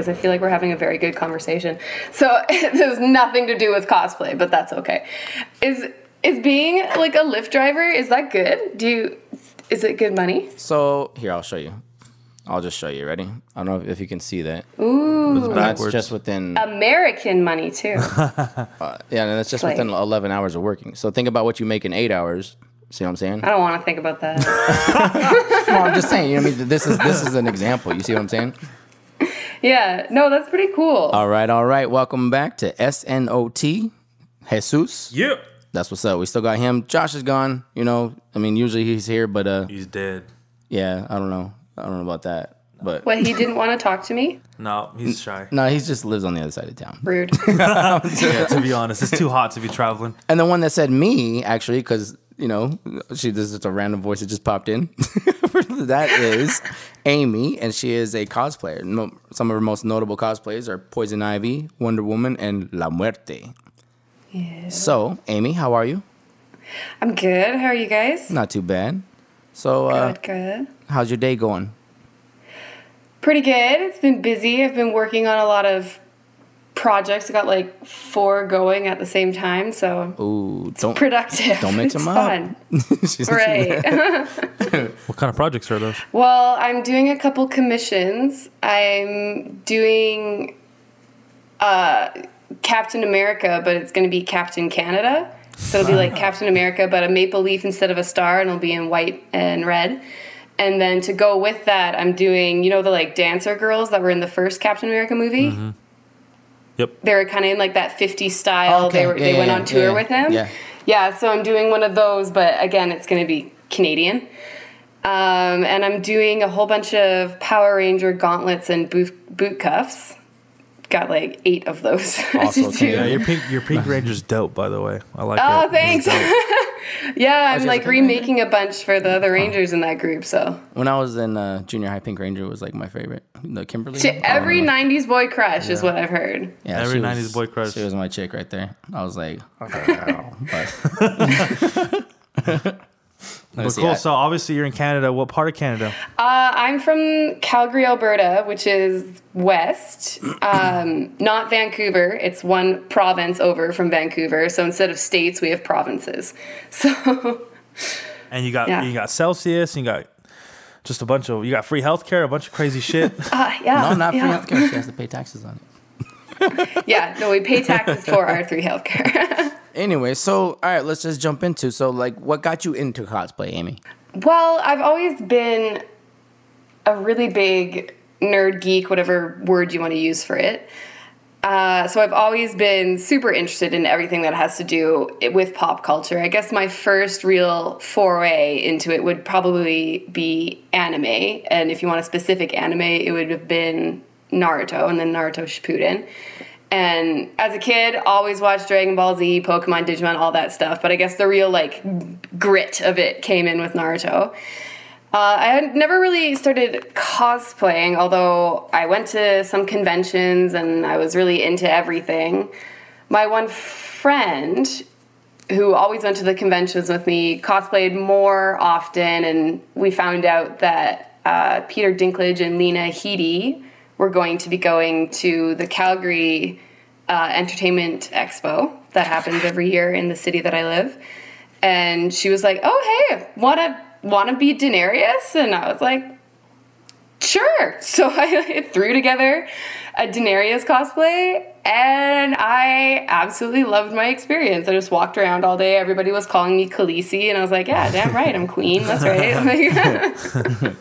because I feel like we're having a very good conversation. So there's nothing to do with cosplay, but that's okay. Is being like a Lyft driver, is that good? Is it good money? So here, I'll show you. I'll just show you. Ready? I don't know if you can see that. Ooh. That's just within American money too. Yeah, and that's just within 11 hours of working. So think about what you make in 8 hours. See what I'm saying? I don't want to think about that. No, I'm just saying. You know what I mean? This is an example. You see what I'm saying? Yeah. No, that's pretty cool. All right. Welcome back to S.N.O.T. Jesus. Yeah. That's what's up. We still got him. Josh is gone. You know, I mean, usually he's here, but he's dead. Yeah, I don't know about that. But what, he didn't want to talk to me? No, he's shy. No, he just lives on the other side of town. Rude. Yeah, to be honest, it's too hot to be traveling. And the one that said me, actually, because, you know, this is just a random voice that just popped in. That is Amy, and she is a cosplayer. Some of her most notable cosplayers are Poison Ivy, Wonder Woman, and La Muerte. Yeah. So, Amy, how are you? I'm good. How are you guys? Not too bad. So, Good. How's your day going? Pretty good. It's been busy. I've been working on a lot of projects. I got like 4 going at the same time, so it's productive. Don't mix them up. It's fun. Right. What kind of projects are those? Well, I'm doing a couple commissions. I'm doing Captain America, but it's going to be Captain Canada. So it'll be like Captain America, but a maple leaf instead of a star, and it'll be in white and red. And then to go with that, I'm doing, you know, the like dancer girls that were in the first Captain America movie? Mm-hmm. Yep. They were kind of in like that 50s style. Okay. They went on tour with him. Yeah, so I'm doing one of those, but again, it's going to be Canadian. And I'm doing a whole bunch of Power Ranger gauntlets and boot cuffs. Got like 8 of those. Also, yeah, your Pink Ranger's dope, by the way. I like it. Oh, thanks. Yeah, I'm like remaking a bunch for the other Rangers in that group. So when I was in junior high, Pink Ranger was like my favorite. The Kimberly. Every 90s boy crush is what I've heard. Yeah, every 90s boy crush. She was my chick right there. I was like, But cool. So obviously you're in Canada. What part of Canada? I'm from Calgary, Alberta, which is west. Not Vancouver. It's one province over from Vancouver. So instead of states, we have provinces. So. And you got Celsius. And you got just a bunch of. You got free healthcare. A bunch of crazy shit. Yeah. No, not free healthcare. She has to pay taxes on it. Yeah. No, we pay taxes for our free healthcare. Anyway, so, all right, let's just jump into. So, like, what got you into cosplay, Amy? Well, I've always been a really big nerd geek, whatever word you want to use for it. So I've always been super interested in everything that has to do with pop culture. I guess my first real foray into it would probably be anime. And if you want a specific anime, it would have been Naruto and then Naruto Shippuden. And as a kid, always watched Dragon Ball Z, Pokemon, Digimon, all that stuff. But I guess the real, like, grit of it came in with Naruto. I had never really started cosplaying, although I went to some conventions and I was really into everything. My one friend, who always went to the conventions with me, cosplayed more often. And we found out that Peter Dinklage and Lena Headey were going to be going to the Calgary Entertainment Expo that happens every year in the city that I live. And she was like, oh, hey, wanna be Daenerys? And I was like, sure. So I threw together a Daenerys cosplay, and I absolutely loved my experience. I just walked around all day. Everybody was calling me Khaleesi, and I was like, yeah, damn right, I'm queen. That's right.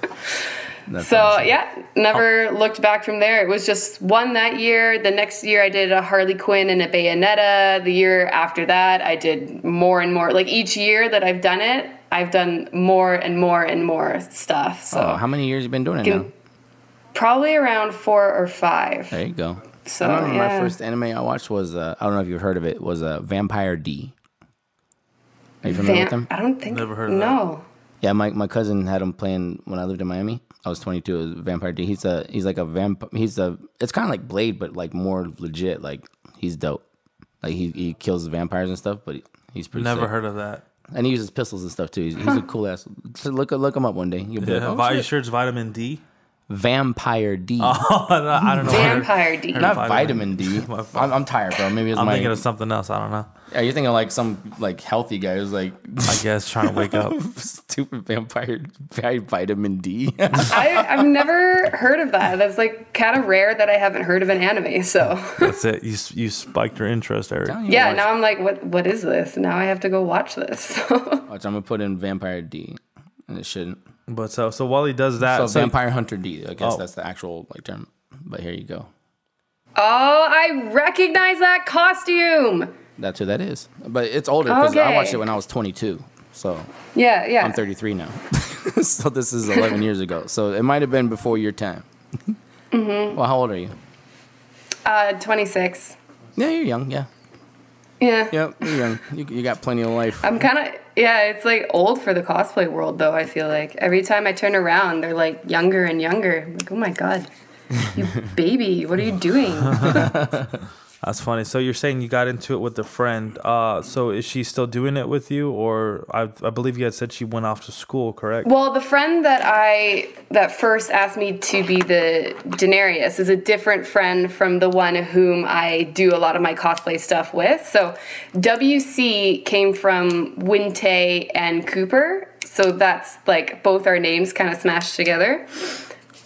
So, awesome. Yeah, never looked back from there. It was just one that year. The next year I did a Harley Quinn and a Bayonetta. The year after that I did more and more. Like each year that I've done it, I've done more and more and more stuff. So how many years have you been doing it now? Probably around 4 or 5. There you go. So, I remember my first anime I watched was, I don't know if you've heard of it, was Vampire D. Are you familiar with them? I don't think. Never heard of that. No. Yeah, my cousin had him playing when I lived in Miami. I was 22. It was Vampire D. He's like a vamp. It's kind of like Blade, but like more legit. Like he's dope. Like he kills vampires and stuff, but he's pretty. Never sick. heard of that. And he uses pistols and stuff too. He's a cool ass. So look him up one day. You'll be like, Are you sure it's vitamin D? Vampire D. Oh, I don't know. Vampire D. Not vitamin D. I'm tired, bro. Maybe it's I'm thinking of something else. I don't know. Yeah, you're thinking of like some like healthy guy who's like, I guess trying to wake up. Stupid vampire vitamin D. I've never heard of that. That's like kind of rare that I haven't heard of an anime. So that's it. You spiked your interest, Eric. Yeah. Now I'm like, what is this? Now I have to go watch this. Watch, I'm gonna put in Vampire D, and it shouldn't. But so while he does that, so Vampire Hunter D, I guess that's the actual like term. But here you go. Oh, I recognize that costume. That's who that is. But it's older because I watched it when I was 22. So yeah. I'm 33 now. So this is 11 years ago. So it might have been before your time. Mm-hmm. Well, how old are you? 26. Yeah, you're young. Yeah. Yeah. Yep, you're young. You got plenty of life. I'm kind of, it's like old for the cosplay world, though, I feel like. Every time I turn around, they're like younger and younger. I'm like, oh my God, you baby, what are you doing? That's funny. So you're saying you got into it with a friend. So is she still doing it with you? Or I believe you had said she went off to school, correct? Well, the friend that first asked me to be the Daenerys is a different friend from the one whom I do a lot of my cosplay stuff with. So WC came from Winte and Cooper. So that's like both our names kind of smashed together.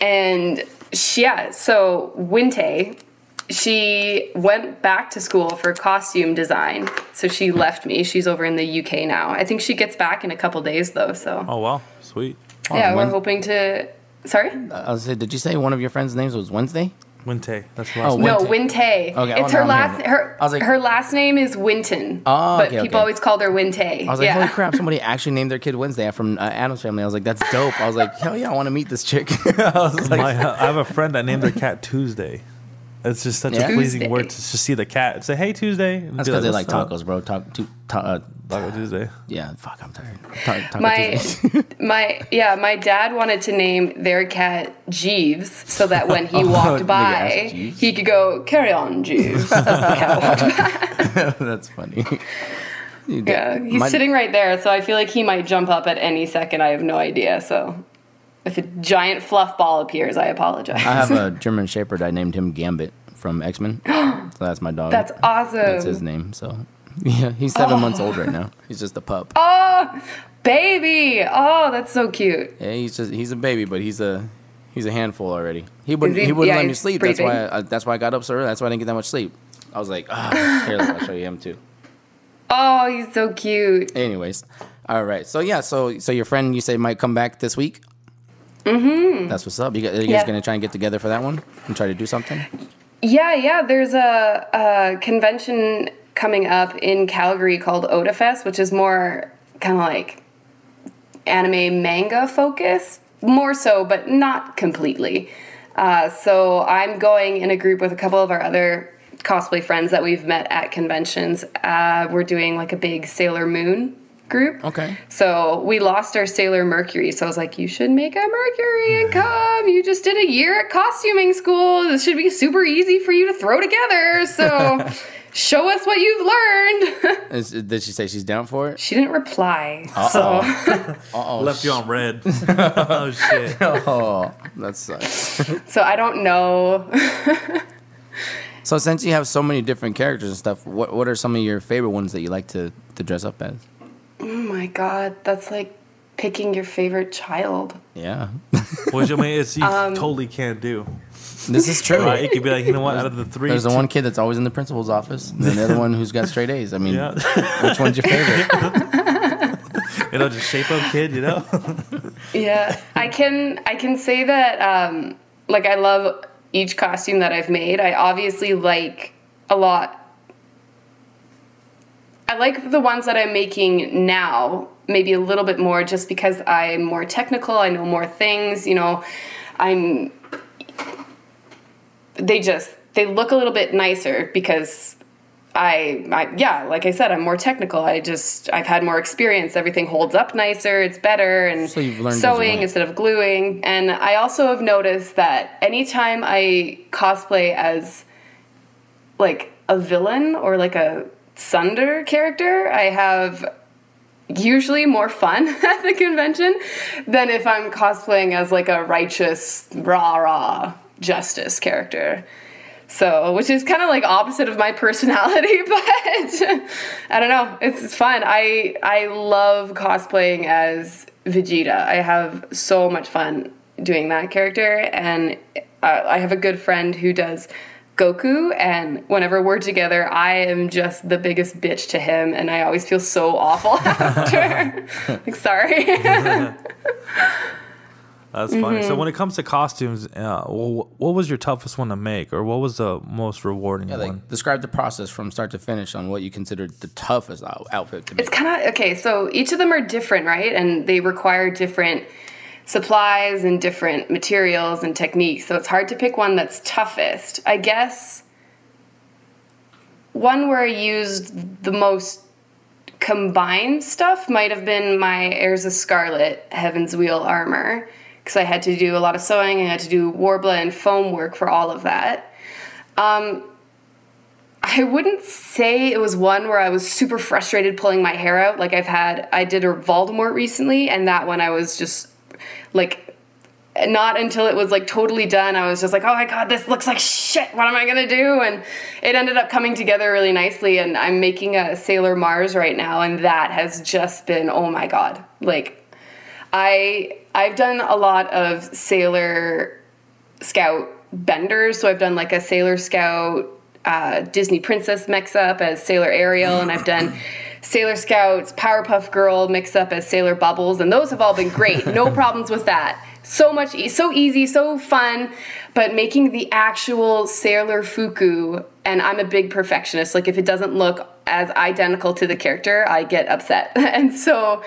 And so Winte, she went back to school for costume design, so she left me. She's over in the UK now. I think she gets back in a couple days, though. So. Oh wow, sweet. Yeah, we're hoping to. Sorry. I was saying, did you say one of your friends' names was Wednesday? Winte. That's the last name. No, Winte. Okay, it's her last. Her last name is Winton. Oh, but people always called her Winte. I was like, holy crap! Somebody actually named their kid Wednesday from Adam's Family. I was like, that's dope. I was like, hell yeah, I want to meet this chick. I was like, I have a friend that named their cat Tuesday. It's just such a pleasing word to just see the cat and say, "Hey, Tuesday." And that's because they like tacos, bro. Taco Tuesday. Yeah, fuck, I'm tired. My dad wanted to name their cat Jeeves so that when he walked by, he could go, "Carry on, Jeeves," as the cat walked by. That's funny. Yeah, he's sitting right there, so I feel like he might jump up at any second. I have no idea, so. If a giant fluff ball appears, I apologize. I have a German Shepherd. I named him Gambit from X-Men. So that's my dog. That's awesome. That's his name. So yeah, he's 7 months old right now. He's just a pup. Oh, baby! Oh, that's so cute. Yeah, he's a baby, but he's a handful already. He wouldn't let me sleep. That's why I got up so early. That's why I didn't get that much sleep. I was like, here, I'll show you him too. Oh, he's so cute. Anyways, all right. So yeah, so your friend you say might come back this week. Mm-hmm. That's what's up. Are you guys gonna try and get together for that one and try to do something? Yeah. There's a convention coming up in Calgary called OtaFest, which is more kind of like anime manga focused, more so, but not completely. So I'm going in a group with a couple of our other cosplay friends that we've met at conventions. We're doing like a big Sailor Moon group. Okay. So we lost our Sailor Mercury. So I was like, you should make a Mercury and come. You just did a year at costuming school. This should be super easy for you to throw together. So show us what you've learned. Did she say she's down for it? She didn't reply. Uh-oh. Left you on red. Oh, shit. Oh, that sucks. So I don't know. So since you have so many different characters and stuff, what are some of your favorite ones that you like to dress up as? Oh my God, that's like picking your favorite child. Yeah. Which I mean, you totally can't do. This is true. Right? You could be like, you know what? Out of the three, there's the one kid that's always in the principal's office, and then the other one who's got straight A's. I mean, which one's your favorite? Just shape up kid, you know. Yeah, I can say that. Like I love each costume that I've made. I obviously like a lot. I like the ones that I'm making now, maybe a little bit more just because I'm more technical, I know more things, you know, they look a little bit nicer because like I said, I'm more technical. I've had more experience. Everything holds up nicer. It's better. And so you've learned sewing instead of gluing. And I also have noticed that anytime I cosplay as like a villain or like a Sunder character, I have usually more fun at the convention than if I'm cosplaying as like a righteous, rah justice character. So, which is kind of like opposite of my personality, but I don't know. It's fun. I love cosplaying as Vegeta. I have so much fun doing that character, and I have a good friend who does Goku, and whenever we're together, I am just the biggest bitch to him, and I always feel so awful after. Like, sorry. That's funny. So when it comes to costumes, what was your toughest one to make, or what was the most rewarding one? Describe the process from start to finish on what you considered the toughest outfit to make. It's kind of, okay, so each of them are different, right? And they require different supplies and different materials and techniques, so it's hard to pick one that's toughest. I guess one where I used the most combined stuff might have been my Heirs of Scarlet Heaven's Wheel armor, because I had to do a lot of sewing, and I had to do Warbler and foam work for all of that. I wouldn't say it was one where I was super frustrated pulling my hair out. Like I did a Voldemort recently, and that one I was just like, not until it was like totally done, I was just like, oh my god, this looks like shit, what am I gonna do? And it ended up coming together really nicely, and I'm making a Sailor Mars right now, and that has just been, oh my god. Like, I've done a lot of Sailor Scout benders, so I've done like a Sailor Scout Disney Princess mix-up as Sailor Ariel, and I've done Sailor Scouts Powerpuff Girl mix-up as Sailor Bubbles, and those have all been great. No problems with that. So much, so easy, so fun, but making the actual Sailor Fuku, and I'm a big perfectionist, like if it doesn't look as identical to the character, I get upset. And so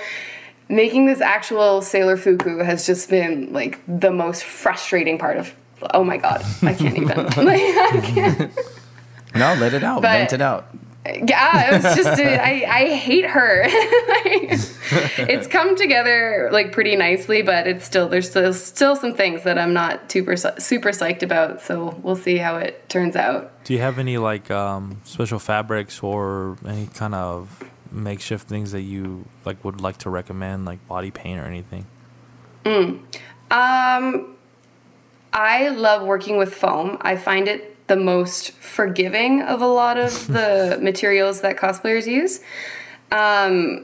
making this actual Sailor Fuku has just been like the most frustrating part of, oh my god, I can't even. Like, I can't. No, let it out, vent it out. Yeah, it was just, I hate her. It's come together like pretty nicely, but there's still some things that I'm not super psyched about, so we'll see how it turns out. Do you have any like special fabrics or any kind of makeshift things that you like would like to recommend, like body paint or anything? I love working with foam. I find it the most forgiving of a lot of the materials that cosplayers use. I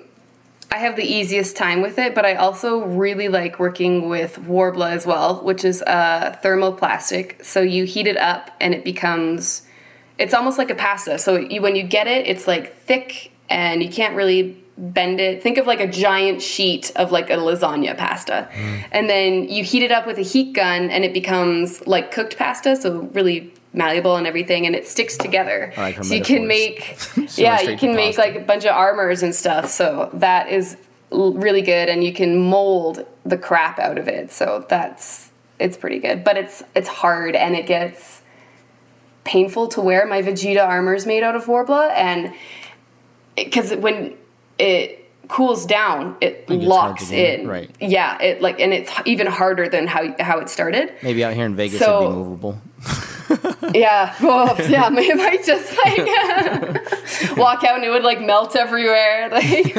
have the easiest time with it, but I also really like working with Warbler as well, which is a thermoplastic. So you heat it up and it becomes, it's almost like a pasta. So when you get it, it's like thick and you can't really bend it. Think of like a giant sheet of like a lasagna pasta. And then you heat it up with a heat gun and it becomes like cooked pasta, so really malleable and everything, and it sticks together. I like her so you can make, yeah, you can make like a bunch of armors and stuff. So that is really good, and you can mold the crap out of it. So it's pretty good, but it's hard and it gets painful to wear. My Vegeta armor is made out of Warbler, and because when it cools down, it locks in. Right. Yeah, it like, and it's even harder than how it started. Maybe out here in Vegas it'd be movable. Yeah, well, yeah, it might just like walk out and it would like melt everywhere. Like,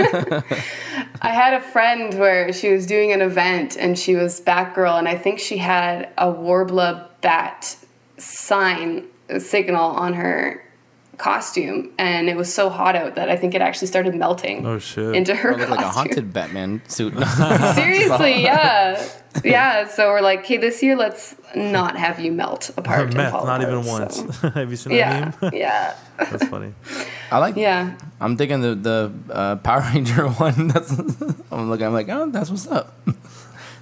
I had a friend where she was doing an event and she was Batgirl, and I think she had a Warbler bat signal on her costume, and it was so hot out that I think it actually started melting into her costume. Like a haunted Batman suit. Seriously, yeah. Yeah, so we're like, okay, this year let's not have you melt apart. Not even once. So. Have you seen that meme? Yeah. That's funny. I like. Yeah. I'm thinking the Power Ranger one. I'm like, oh, that's what's up.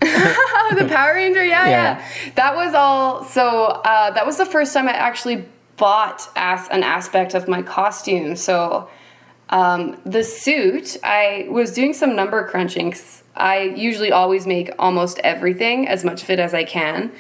The Power Ranger, yeah. That was all. So that was the first time I actually bought an aspect of my costume. So the suit, I was doing some number crunching. I usually always make almost everything, as much of it as I can.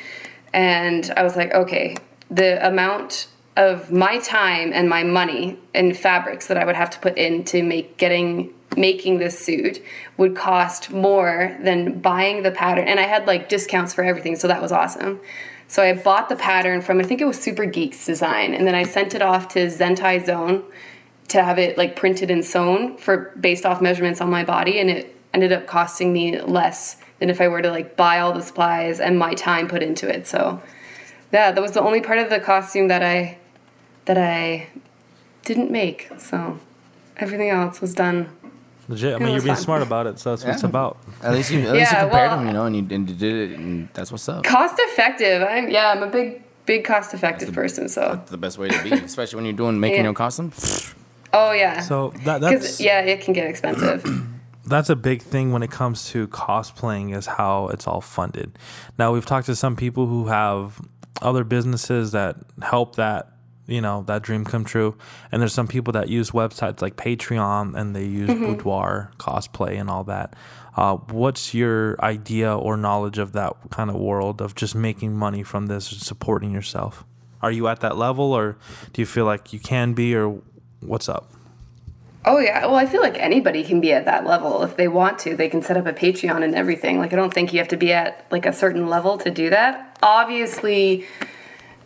And I was like, okay, the amount of my time and my money and fabrics that I would have to put into making this suit would cost more than buying the pattern. And I had like discounts for everything, so that was awesome. So I bought the pattern from, I think it was Super Geeks Design, and then I sent it off to Zentai Zone to have it like printed and sewn for based off measurements on my body, and it ended up costing me less than if I were to like buy all the supplies and my time put into it. So yeah, that was the only part of the costume that I didn't make. So everything else was done. Legit. I mean, you're being smart about it, so that's what it's about. At least you compared them, you know, and you did it, and that's what's up. Cost effective. I'm a big cost effective person. So that's the best way to be, especially when you're making your costume. Oh yeah. So that's it can get expensive. That's a big thing when it comes to cosplaying, is how it's all funded. Now, we've talked to some people who have other businesses that help that, you know, that dream come true. And there's some people that use websites like Patreon, and they use boudoir cosplay and all that. What's your idea or knowledge of that kind of world of just making money from this and supporting yourself? Are you at that level, or do you feel like you can be, or what's up? Oh, yeah. Well, I feel like anybody can be at that level if they want to. They can set up a Patreon and everything. Like, I don't think you have to be at, like, a certain level to do that. Obviously,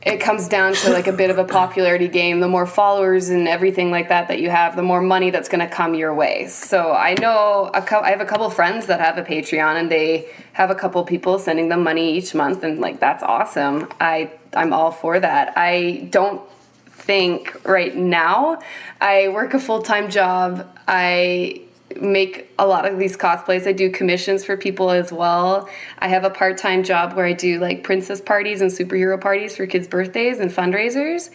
it comes down to, like, a bit of a popularity game. The more followers and everything like that you have, the more money that's going to come your way. So I know I have a couple friends that have a Patreon, and they have a couple people sending them money each month, and, like, that's awesome. I'm all for that. I don't think right now. I work a full-time job. I make a lot of these cosplays. I do commissions for people as well. I have a part-time job where I do like princess parties and superhero parties for kids' birthdays and fundraisers.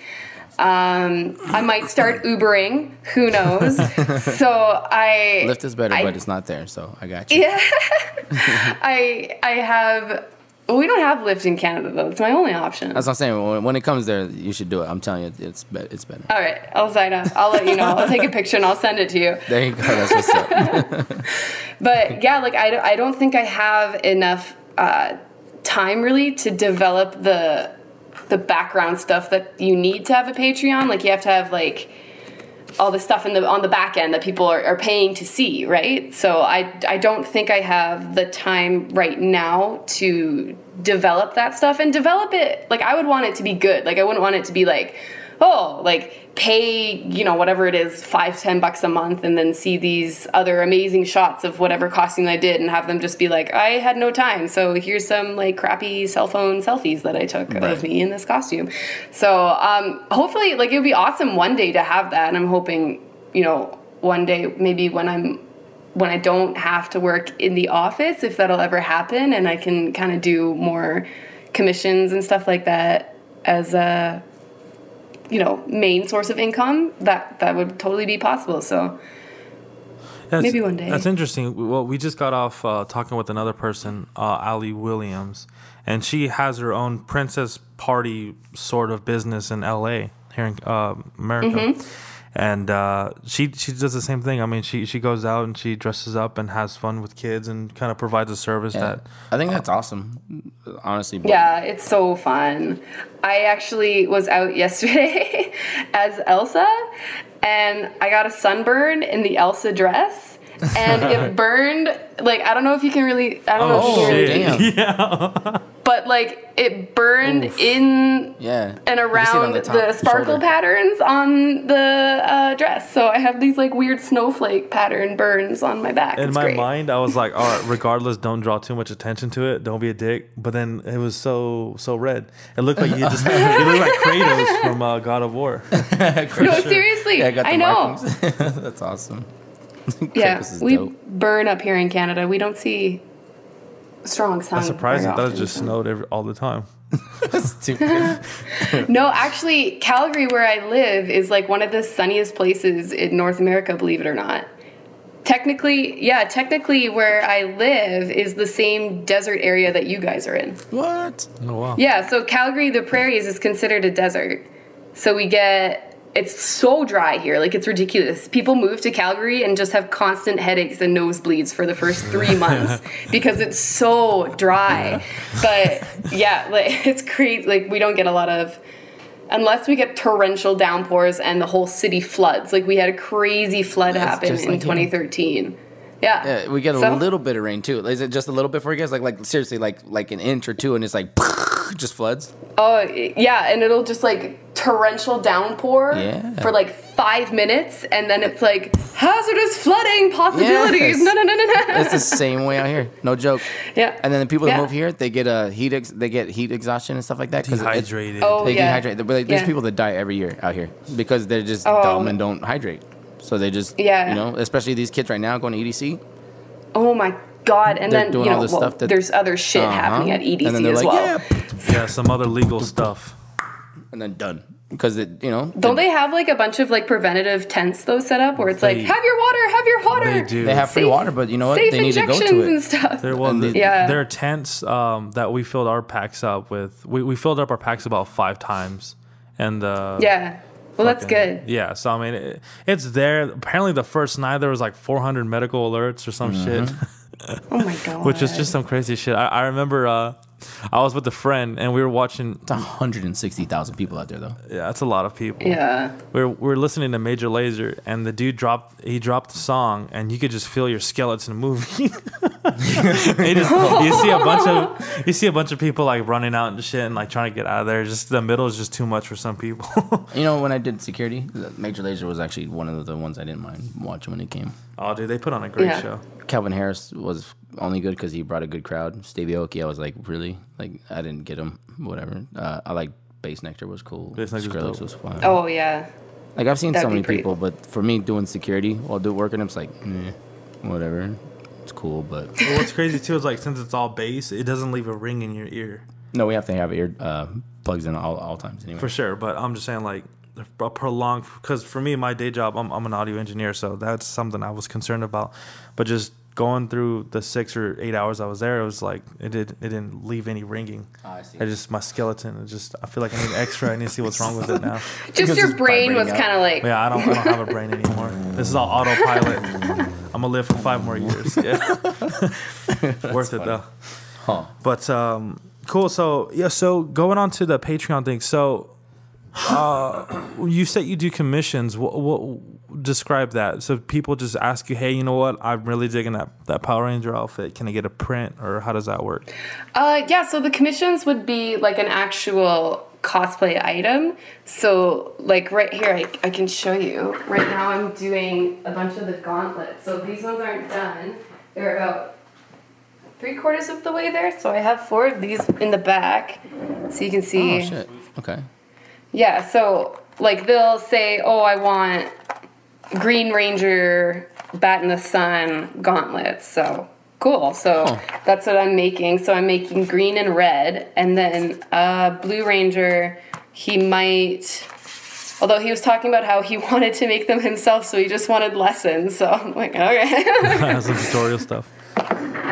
I might start Ubering. Who knows? So Lyft is better, but it's not there, so I got you. Yeah. I have. Well, we don't have Lyft in Canada, though. It's my only option. That's what I'm saying. When it comes there, you should do it. I'm telling you, it's better. All right. I'll sign up. I'll let you know. I'll take a picture and I'll send it to you. There you go. That's what's up. But, yeah, like, I don't think I have enough time, really, to develop the background stuff that you need to have a Patreon. Like, you have to have, like, all the stuff on the back end that people are paying to see, right? So I don't think I have the time right now to develop that stuff and develop it. Like, I would want it to be good. Like, I wouldn't want it to be like, oh, like, pay, you know, whatever it is, $5-10 a month, and then see these other amazing shots of whatever costume I did and have them just be like, I had no time, so here's some like crappy cell phone selfies that I took of me in this costume. So hopefully, like, it would be awesome one day to have that, and I'm hoping, you know, one day maybe when I don't have to work in the office, if that'll ever happen, and I can kind of do more commissions and stuff like that as a, you know, main source of income, that would totally be possible. So maybe one day. That's interesting. Well, we just got off talking with another person, Ali Williams, and she has her own princess party sort of business in LA here in America. And she does the same thing. I mean, she goes out and she dresses up and has fun with kids and kind of provides a service that... I think that's awesome, honestly. Yeah, it's so fun. I actually was out yesterday as Elsa, and I got a sunburn in the Elsa dress, and it burned, like, I don't know if you can really... I don't know if you can really... Damn. Yeah. But, like, it burned in and around the sparkle shoulder patterns on the dress. So I have these, like, weird snowflake pattern burns on my back. In my mind, I was like, all right, regardless, don't draw too much attention to it. Don't be a dick. But then it was so red. It looked like you looked like Kratos from God of War. No, seriously. Yeah, I know. That's awesome. Yeah, we burn up here in Canada. We don't see strong sun. That's surprising. That just snowed all the time. Stupid. No, actually, Calgary, where I live, is like one of the sunniest places in North America, believe it or not. Technically, where I live is the same desert area that you guys are in. What? Oh, wow. Yeah, so Calgary, the prairies, is considered a desert. So it's so dry here, like, it's ridiculous. People move to Calgary and just have constant headaches and nosebleeds for the first 3 months because it's so dry. But yeah, like, it's crazy. Like, we don't get a lot of, unless we get torrential downpours and the whole city floods. Like, we had a crazy flood happen in 2013. Yeah, we get a little bit of rain too. Is it just a little bit for you guys? Like seriously, like an inch or two, and it's like just floods. Oh yeah, and it'll just like torrential downpour for like 5 minutes, and then it's like hazardous flooding possibilities. Yes. No. It's the same way out here. No joke. Yeah. And then the people that move here, they get heat exhaustion and stuff like that. Dehydrated. They dehydrate. But like, there's people that die every year out here because they're just dumb and don't hydrate. So they just, you know, especially these kids right now going to EDC. Oh my God. And then, doing all this stuff there's other shit happening at EDC as well. Yeah, some other legal stuff. And then done. Because, Don't they have like a bunch of like preventative tents though set up where it's like, have your water. They do. They have free water, but you know what? They need to go to it. And stuff. There are tents that we filled our packs up with. We filled up our packs about 5 times. And well, that's good. Yeah, so I mean, it's there. Apparently, the first night there was like 400 medical alerts or some shit. Oh my God. Which is just some crazy shit. I remember I was with a friend and we were watching. It's 160,000 people out there, though. Yeah, that's a lot of people. Yeah. We're listening to Major Lazer, and the dude dropped the song, and you could just feel your skeleton moving. You see a bunch of people like running out and shit and like trying to get out of there. Just the middle is just too much for some people. When I did security, Major Lazer was actually one of the ones I didn't mind watching when he came. Oh, dude, they put on a great show. Calvin Harris was only good because he brought a good crowd. Stevie Aoki, I was like, really? Like, I didn't get him. Whatever. I like Bass Nectar was cool. Skrillex was fun. Oh, yeah. Like, I've seen so many people, but for me, doing security while working, I'm like, whatever. It's cool, but... Well, what's crazy, too, is, like, since it's all bass, it doesn't leave a ring in your ear. No, we have to have ear plugs in all times anyway. For sure, but I'm just saying, like, a prolonged... Because for me, my day job, I'm an audio engineer, so that's something I was concerned about. But just going through the 6 or 8 hours I was there, it was like, it didn't leave any ringing. Oh, I see. My skeleton, I feel like I need an X-ray. I need to see what's wrong with it now. Just your brain was kind of like... Yeah, I don't have a brain anymore. This is all autopilot. I'm going to live for 5 more years. Yeah. Worth it, though. Huh. But, cool. So going on to the Patreon thing. So, you said you do commissions. What describe that? So people just ask you, hey, you know what? I'm really digging that Power Ranger outfit. Can I get a print, or how does that work? So the commissions would be like an actual cosplay item. So like right here, I can show you. Right now I'm doing a bunch of the gauntlets. So these ones aren't done. They're about 3/4 of the way there. So I have 4 of these in the back. So you can see. Oh, shit. Okay. Yeah, so like they'll say, oh, I want Green Ranger Bat in the Sun gauntlets. So cool. So that's what I'm making. So I'm making green and red. And then Blue Ranger, he might... Although he was talking about how he wanted to make them himself, so he just wanted lessons. So I'm like, okay. Some tutorial stuff.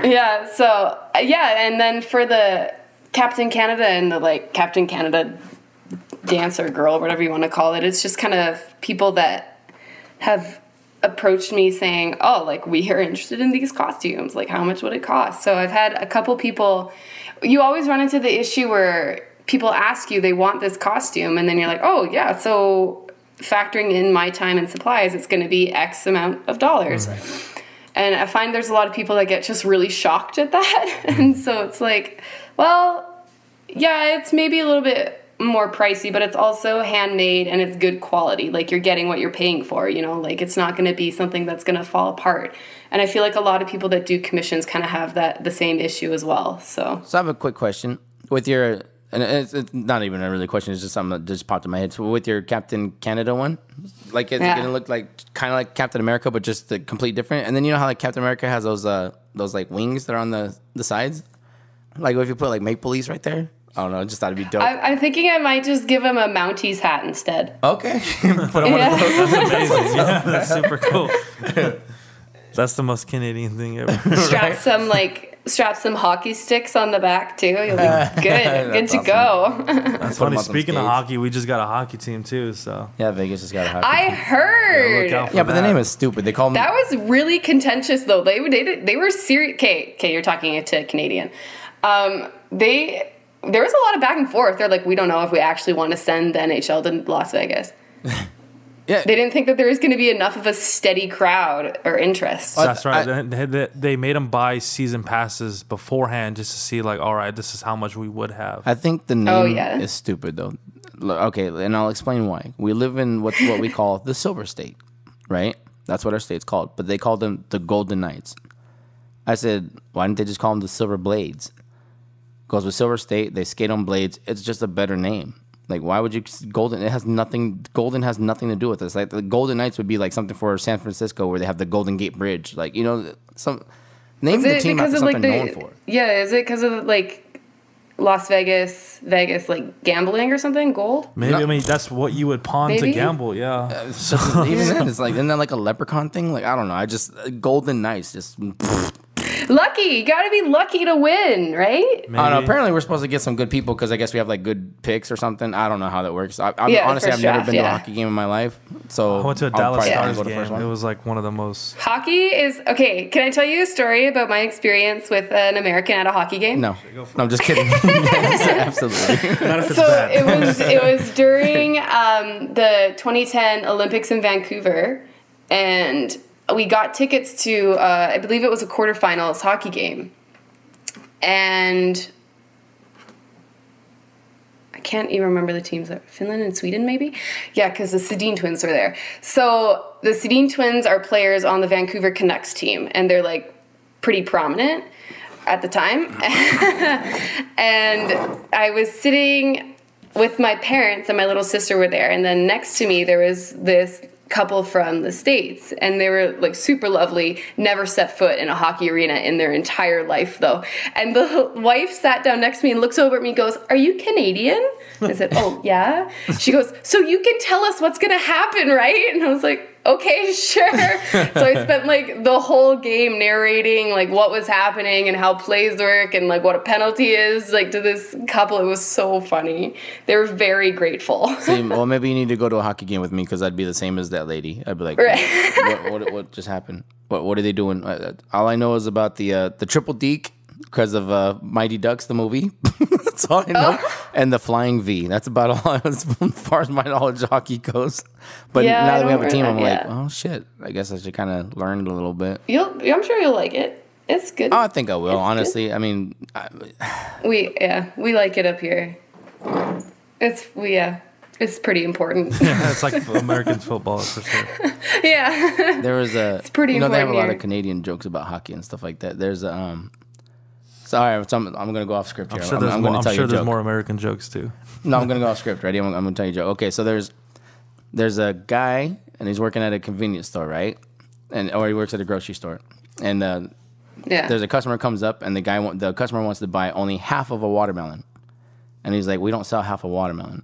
Yeah, so, and then for the Captain Canada and the, like, Captain Canada dancer girl, whatever you want to call it, it's just kind of people that have approached me saying, oh, like, we are interested in these costumes. Like, how much would it cost? So I've had a couple people... You always run into the issue where people ask you they want this costume, and then you're like, oh, yeah, so factoring in my time and supplies, it's going to be X amount of dollars. Right. And I find there's a lot of people that get just really shocked at that. And so it's like, well, yeah, it's maybe a little bit more pricey, but it's also handmade and it's good quality. Like, you're getting what you're paying for, you know? Like, it's not going to be something that's going to fall apart. And I feel like a lot of people that do commissions kind of have the same issue as well. So I have a quick question. With your... And it's not even a really question. It's just something that just popped in my head. So with your Captain Canada one, like, is it going to look like kind of like Captain America, but just the complete different? And then you know how like Captain America has those like wings that are on the sides? Like if you put like Maple Leafs right there? I don't know. I just thought it'd be dope. I'm thinking I might just give him a Mounties hat instead. Okay. Put on one of those. That's amazing. Yeah, that's super cool. That's the most Canadian thing ever. Strap some hockey sticks on the back too. You'll be good to go. That's funny. Speaking of hockey, we just got a hockey team too. So yeah, Vegas just got a hockey. I heard. Yeah, but the name is stupid. They call them. That was really contentious though. They were serious. Okay, you're talking to a Canadian. There was a lot of back and forth. They're like, we don't know if we actually want to send the NHL to Las Vegas. Yeah. They didn't think that there was going to be enough of a steady crowd or interest. That's right. They made them buy season passes beforehand just to see, like, all right, this is how much we would have. I think the name is stupid, though. Okay, and I'll explain why. We live in what we call the Silver State, right? That's what our state's called. But they call them the Golden Knights. I said, why didn't they just call them the Silver Blades? Goes with Silver State, they skate on blades. It's just a better name. Like, why would you Golden? It has nothing. Golden has nothing to do with this. Like, the Golden Knights would be like something for San Francisco, where they have the Golden Gate Bridge. Like, you know, some name the team after something known for. Yeah, is it because of like Las Vegas, like gambling or something? Gold? Maybe. No. I mean, that's what you would pawn to gamble. Yeah. Even then, it's like, isn't that like a leprechaun thing? Like, I don't know. I just Golden Knights just. Lucky, you gotta be lucky to win, right? Maybe. I don't know. Apparently, we're supposed to get some good people because I guess we have like good picks or something. I don't know how that works. Honestly, I've never been to a hockey game in my life. So I went to a Dallas Stars game. It was like one of the most. Hockey is okay. Can I tell you a story about my experience with an American at a hockey game? No, I'm just kidding. Yes, absolutely. Not if it's so bad. it was during the 2010 Olympics in Vancouver, and we got tickets to, I believe it was a quarterfinals hockey game. And I can't even remember the teams. Finland and Sweden, maybe? Yeah, because the Sedin twins were there. So the Sedin twins are players on the Vancouver Canucks team, and they're, like, pretty prominent at the time. And I was sitting with my parents, and my little sister were there. And then next to me, there was this couple from the States, and they were like super lovely, never set foot in a hockey arena in their entire life though. And the wife sat down next to me and looks over at me and goes, "Are you Canadian?" I said, "Oh yeah." She goes, "So you can tell us what's gonna happen, right?" And I was like, "Okay, sure." So I spent like the whole game narrating like what was happening and how plays work and like what a penalty is like to this couple. It was so funny. They were very grateful. See, well, maybe you need to go to a hockey game with me because I'd be the same as that lady. I'd be like, what just happened? What are they doing? All I know is about the triple deke because of Mighty Ducks, the movie. That's all I know. Oh. And the flying V. That's about all as far as my knowledge of hockey goes. But yeah, now that we have a team, I'm like, oh shit. I guess I should kind of learn a little bit. I'm sure you'll like it. It's good. Oh, I think I will. It's honestly, good. I mean, we like it up here. It's pretty important. Yeah, it's like American football for sure. Yeah. There was it's pretty important. They have a lot of Canadian jokes about hockey and stuff like that. There's a Sorry, I'm going to go off script here. I'm sure there's more American jokes too. No, I'm going to go off script. Ready? I'm going to tell you a joke. Okay, so there's a guy and he's working at a convenience store, right? Or he works at a grocery store, and there's a customer comes up and the customer wants to buy only half of a watermelon, and he's like, "We don't sell half a watermelon."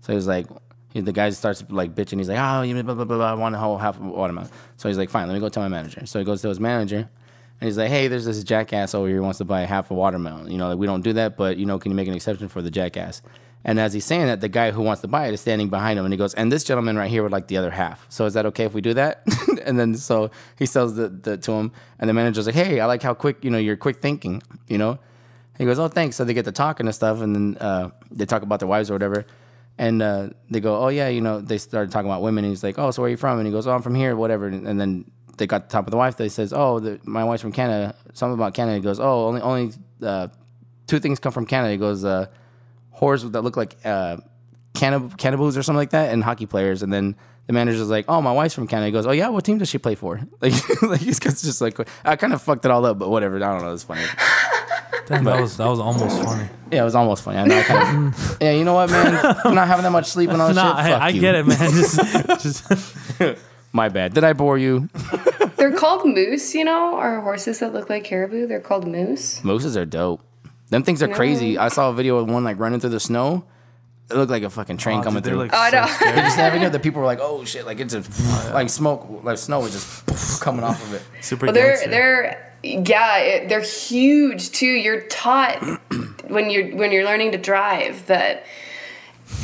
So he's like, the guy starts like bitching. He's like, "Oh, you blah blah blah blah. I want a whole half of a watermelon." So he's like, "Fine, let me go tell my manager." So he goes to his manager. And he's like, "Hey, there's this jackass over here who wants to buy half a watermelon. You know, like, we don't do that, but, you know, can you make an exception for the jackass?" And as he's saying that, the guy who wants to buy it is standing behind him. And he goes, "And this gentleman right here would like the other half. So is that okay if we do that?" And then so he sells the to him. And the manager's like, "Hey, I like how quick, you know, you're quick thinking, you know." He goes, "Oh, thanks." So they get to talking and stuff. And then they talk about their wives or whatever. And they go, "Oh, yeah, you know," they started talking about women. And he's like, "Oh, so where are you from?" And he goes, "Oh, I'm from here, whatever." And then they got the top of the wife. They says, "Oh, my wife's from Canada." Something about Canada. He goes, "Oh, only two things come from Canada." He goes, whores that look like cannaboos or something like that, and hockey players. And then the manager's like, "Oh, my wife's from Canada." He goes, "Oh yeah, what team does she play for?" Like he's just like, I kind of fucked it all up, but whatever. I don't know. It's funny. Damn, that was almost funny. Yeah, it was almost funny. I know. I kind of, yeah, you know what, man? I'm not having that much sleep and all that shit. Fuck I you. get it, man. Just my bad. Did I bore you? They're called moose, you know, or horses that look like caribou. They're called moose. Mooses are dope. Them things are crazy. I saw a video of one like running through the snow. It looked like a fucking train coming through. Oh, I know. They just have video that people were like, "Oh shit!" Like it's just like smoke, like snow was just coming off of it. Super. Well, they're huge too. You're taught when you're learning to drive that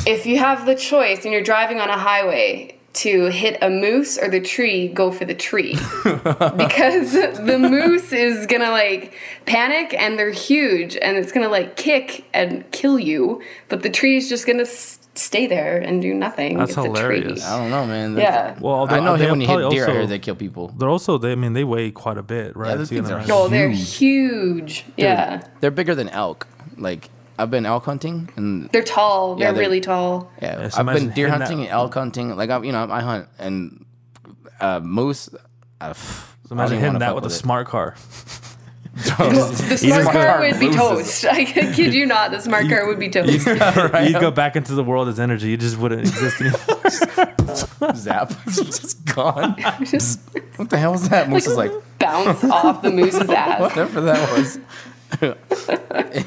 if you have the choice and you're driving on a highway to hit a moose or the tree, go for the tree. Because the moose is gonna like panic and they're huge and it's gonna like kick and kill you, but the tree is just gonna stay there and do nothing. That's it's hilarious. A tree. I don't know, man. Well, I know when you hit deer, I heard they kill people. They're also, they weigh quite a bit, right? Yeah, things are they're huge. Dude, Yeah. they're bigger than elk. Like, I've been elk hunting, and They're tall. Yeah, They're really tall. yeah, so I've been imagine deer hitting hunting and elk hunting. Like I hunt and moose. So imagine hitting that with a smart car. The smart car would be toast. I kid you not. The smart car would be toast. You'd go back into the world as energy. You just wouldn't exist anymore. Zap, just gone. What the hell was that? Moose is like bounce off the moose's ass. whatever that was.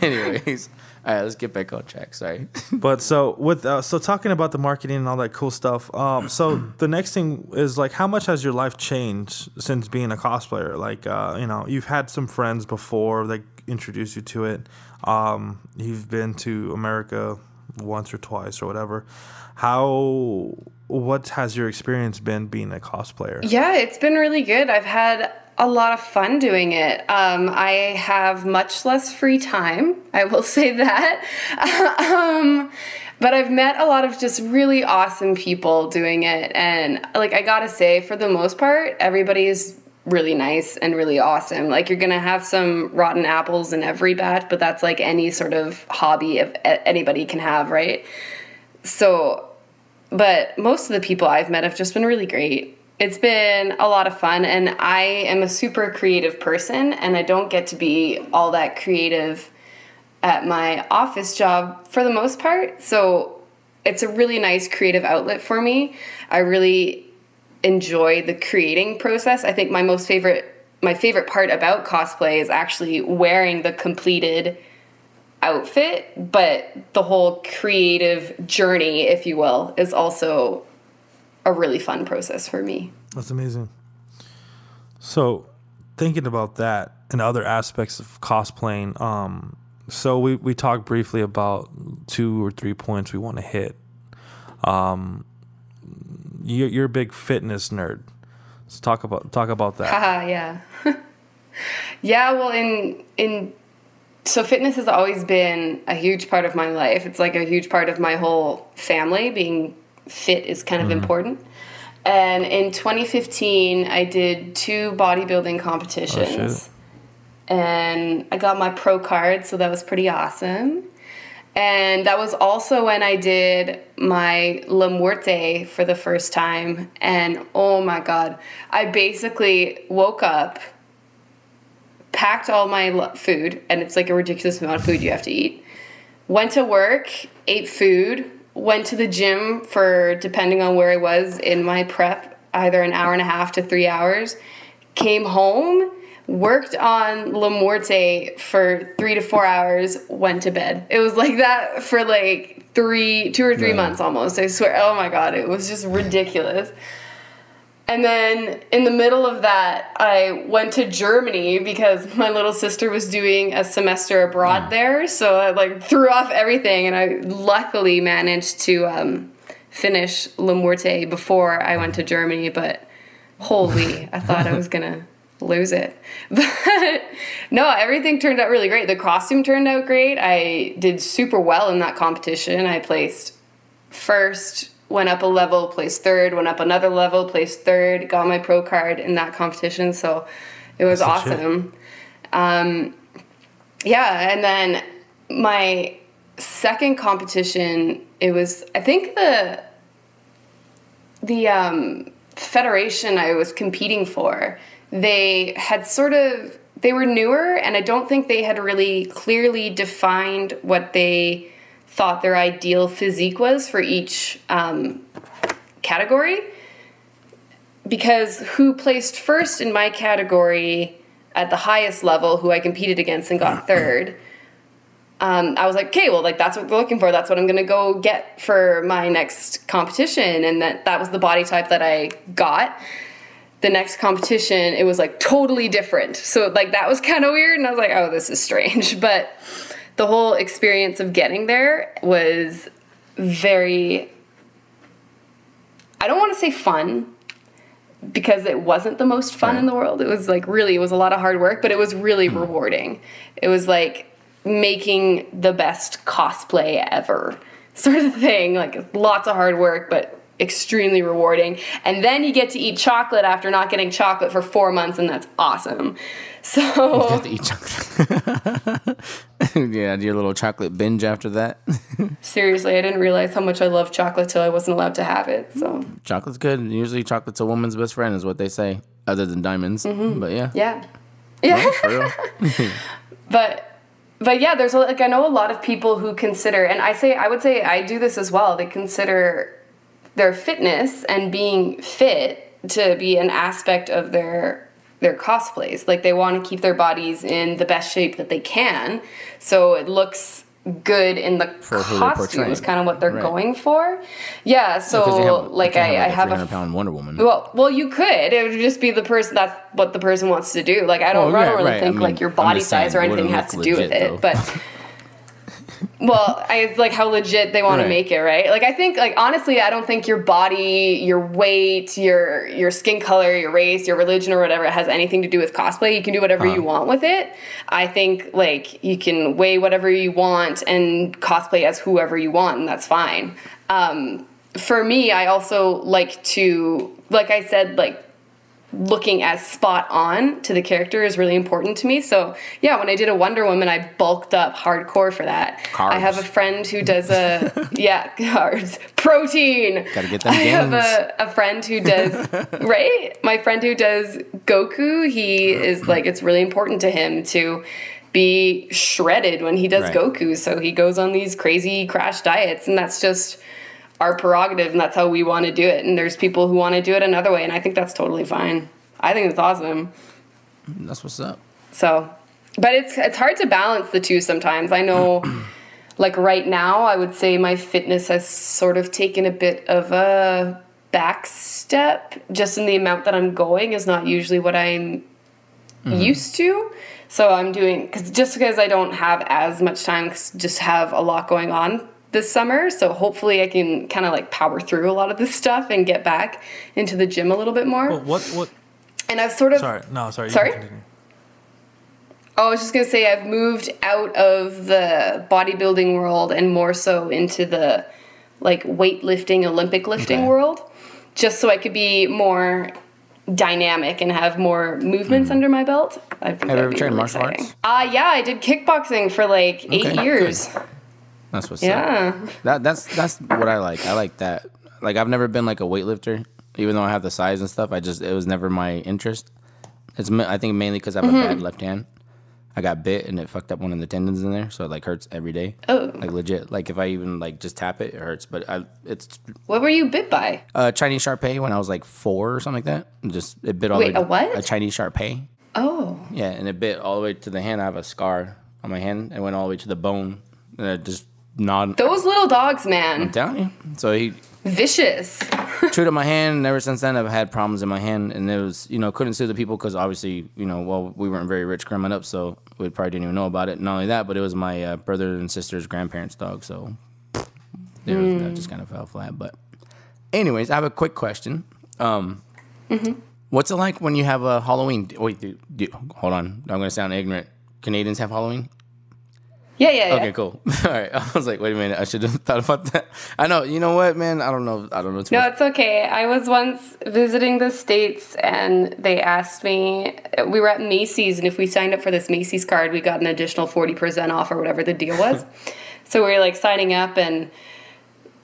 Anyways, all right, let's get back on track. Sorry. But so with so talking about the marketing and all that cool stuff. So the next thing is like, how much has your life changed since being a cosplayer? Like, you know, you've had some friends before that introduced you to it. You've been to America once or twice or whatever. What has your experience been being a cosplayer? Yeah, it's been really good. I've had a lot of fun doing it. I have much less free time, I will say that. But I've met a lot of just really awesome people doing it. And like, I gotta say, for the most part, everybody's really nice and really awesome. Like, you're gonna have some rotten apples in every batch, but that's like any sort of hobby anybody can have, right? So, but most of the people I've met have just been really great. It's been a lot of fun, and I am a super creative person, and I don't get to be all that creative at my office job for the most part. So it's a really nice creative outlet for me. I really enjoy the creating process. I think my favorite part about cosplay is actually wearing the completed outfit, but the whole creative journey, if you will, is also a really fun process for me. That's amazing. So thinking about that and other aspects of cosplaying, so we talked briefly about 2 or 3 points we want to hit. You're a big fitness nerd. Let's talk about that. Haha, yeah. Yeah, well, so fitness has always been a huge part of my life. It's like a huge part of my whole family. Being fit is kind of important. And in 2015, I did 2 bodybuilding competitions. And I got my pro card, so that was pretty awesome. And that was also when I did my La Muerte for the first time. And oh my God, I basically woke up, packed all my food, and it's like a ridiculous amount of food you have to eat, went to work, ate food, went to the gym for, depending on where I was in my prep, either an hour and a half to 3 hours, came home, worked on La Muerte for 3 to 4 hours, went to bed. It was like that for like 2 or 3 months almost. I swear, oh my God, it was just ridiculous. And then in the middle of that, I went to Germany because my little sister was doing a semester abroad there. So I like threw off everything, and I luckily managed to finish La Muerte before I went to Germany. But holy, I thought I was gonna lose it. But no, everything turned out really great. The costume turned out great. I did super well in that competition. I placed first, went up a level, placed third, went up another level, placed third, got my pro card in that competition. So it was awesome. Yeah, and then my second competition, it was, I think the federation I was competing for, they were newer, and I don't think they had really clearly defined what they thought their ideal physique was for each category, because who placed first in my category at the highest level, who I competed against and got third, I was like, okay, well, like, that's what we're looking for. That's what I'm going to go get for my next competition. And that was the body type that I got. The next competition, it was like totally different. So like, that was kind of weird. And I was like, oh, this is strange. But the whole experience of getting there was very, I don't want to say fun, because it wasn't the most fun in the world. It was like really, it was a lot of hard work, but it was really rewarding. It was like making the best cosplay ever sort of thing. Like, lots of hard work, but extremely rewarding. And then you get to eat chocolate after not getting chocolate for 4 months, and that's awesome. So you have to eat chocolate. Yeah, your little chocolate binge after that. Seriously, I didn't realize how much I love chocolate till I wasn't allowed to have it. So Chocolate's good. Usually chocolate's a woman's best friend is what they say, other than diamonds. But yeah. yeah. No, for real. But yeah, there's like, I know a lot of people who consider, and I would say I do this as well. They consider their fitness and being fit to be an aspect of their cosplays. Like they want to keep their bodies in the best shape that they can, so it looks good in the costume is kind of what they're going for. Yeah, so like I have a 300-pound Wonder Woman. Well, you could. It would just be the person. That's what the person wants to do. Like I don't really think like your body size or anything has to do with it, but. Well, I like how legit they want to make it, right? Like I think, like honestly, I don't think your body, your weight, your skin color, your race, your religion, or whatever has anything to do with cosplay. You can do whatever you want with it. I think like you can weigh whatever you want and cosplay as whoever you want, and that's fine. For me, I also like to, like I said, like looking as spot on to the character is really important to me. So yeah, when I did a Wonder Woman, I bulked up hardcore for that. Carbs. I have a friend who does carbs, protein. Gotta get them gains. I have a friend who does right. My friend who does Goku. He is like, it's really important to him to be shredded when he does Goku. So he goes on these crazy crash diets, and that's just our prerogative, and that's how we want to do it. And there's people who want to do it another way, and I think that's totally fine. I think it's awesome. That's what's up. So, but it's hard to balance the two sometimes. I know, like right now, I would say my fitness has sort of taken a bit of a back step, just in the amount that I'm going is not usually what I'm used to. So I'm doing, because I don't have as much time, just have a lot going on this summer, so hopefully I can kind of like power through a lot of this stuff and get back into the gym a little bit more. Well, what? And I've sort of... Sorry. Oh, I was just going to say I've moved out of the bodybuilding world and more so into the like weightlifting, Olympic lifting world, just so I could be more dynamic and have more movements under my belt. I think have you ever trained martial arts? Yeah, I did kickboxing for like 8 years. Good. That's what's up. That's what I like. I like that. Like I've never been like a weightlifter, even though I have the size and stuff. It was never my interest. I think mainly because I have a bad left hand. I got bit and it fucked up one of the tendons in there, so it like hurts every day. Oh, like legit. Like if I even like just tap it, it hurts. But it's. What were you bit by? Chinese Shar-Pei when I was like 4 or something like that. It bit all the way. Wait, a what? A Chinese Shar-Pei. Oh. Yeah, and it bit all the way to the hand. I have a scar on my hand. It went all the way to the bone. And it just. Those little dogs, man. I'm telling you. So he vicious. chewed up my hand, and ever since then I've had problems in my hand, and it was couldn't sue the people because obviously we weren't very rich growing up, so we probably didn't even know about it. Not only that, but it was my brother and sister's grandparents' dog, so that just kind of fell flat. But anyways, I have a quick question. What's it like when you have a Halloween? Wait, hold on. I'm gonna sound ignorant. Canadians have Halloween? Yeah. Okay, cool. All right. I was like, wait a minute. I should have thought about that. I know. You know what, man? I don't know too much. No, it's okay. I was once visiting the States, and they asked me, we were at Macy's, and if we signed up for this Macy's card, we got an additional 40% off or whatever the deal was. So we were like signing up, and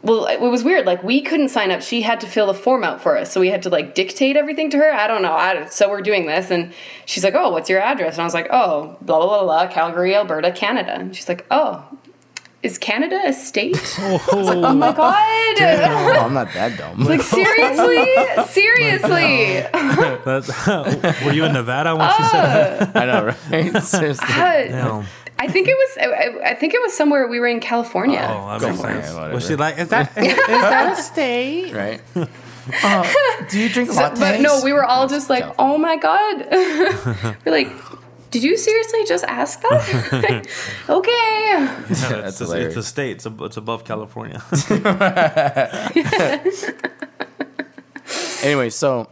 well, it was weird. Like we couldn't sign up. She had to fill the form out for us. So we had to like dictate everything to her. I don't know. So we're doing this, and she's like, oh, what's your address? And I was like, oh, blah, blah, blah, blah, Calgary, Alberta, Canada. And she's like, oh, is Canada a state? I was like, oh my God. Damn, I'm not that dumb. Like, seriously? Were you in Nevada when she said that? I know, right? Seriously. Damn. I think it was somewhere. We were in California. Oh, that makes sense. Was she like, is that a state? Right. Do you drink lattes? But no, we were all just like, oh my God. We're like, did you seriously just ask that? Okay. Yeah, it's a state. It's above California. Anyway, so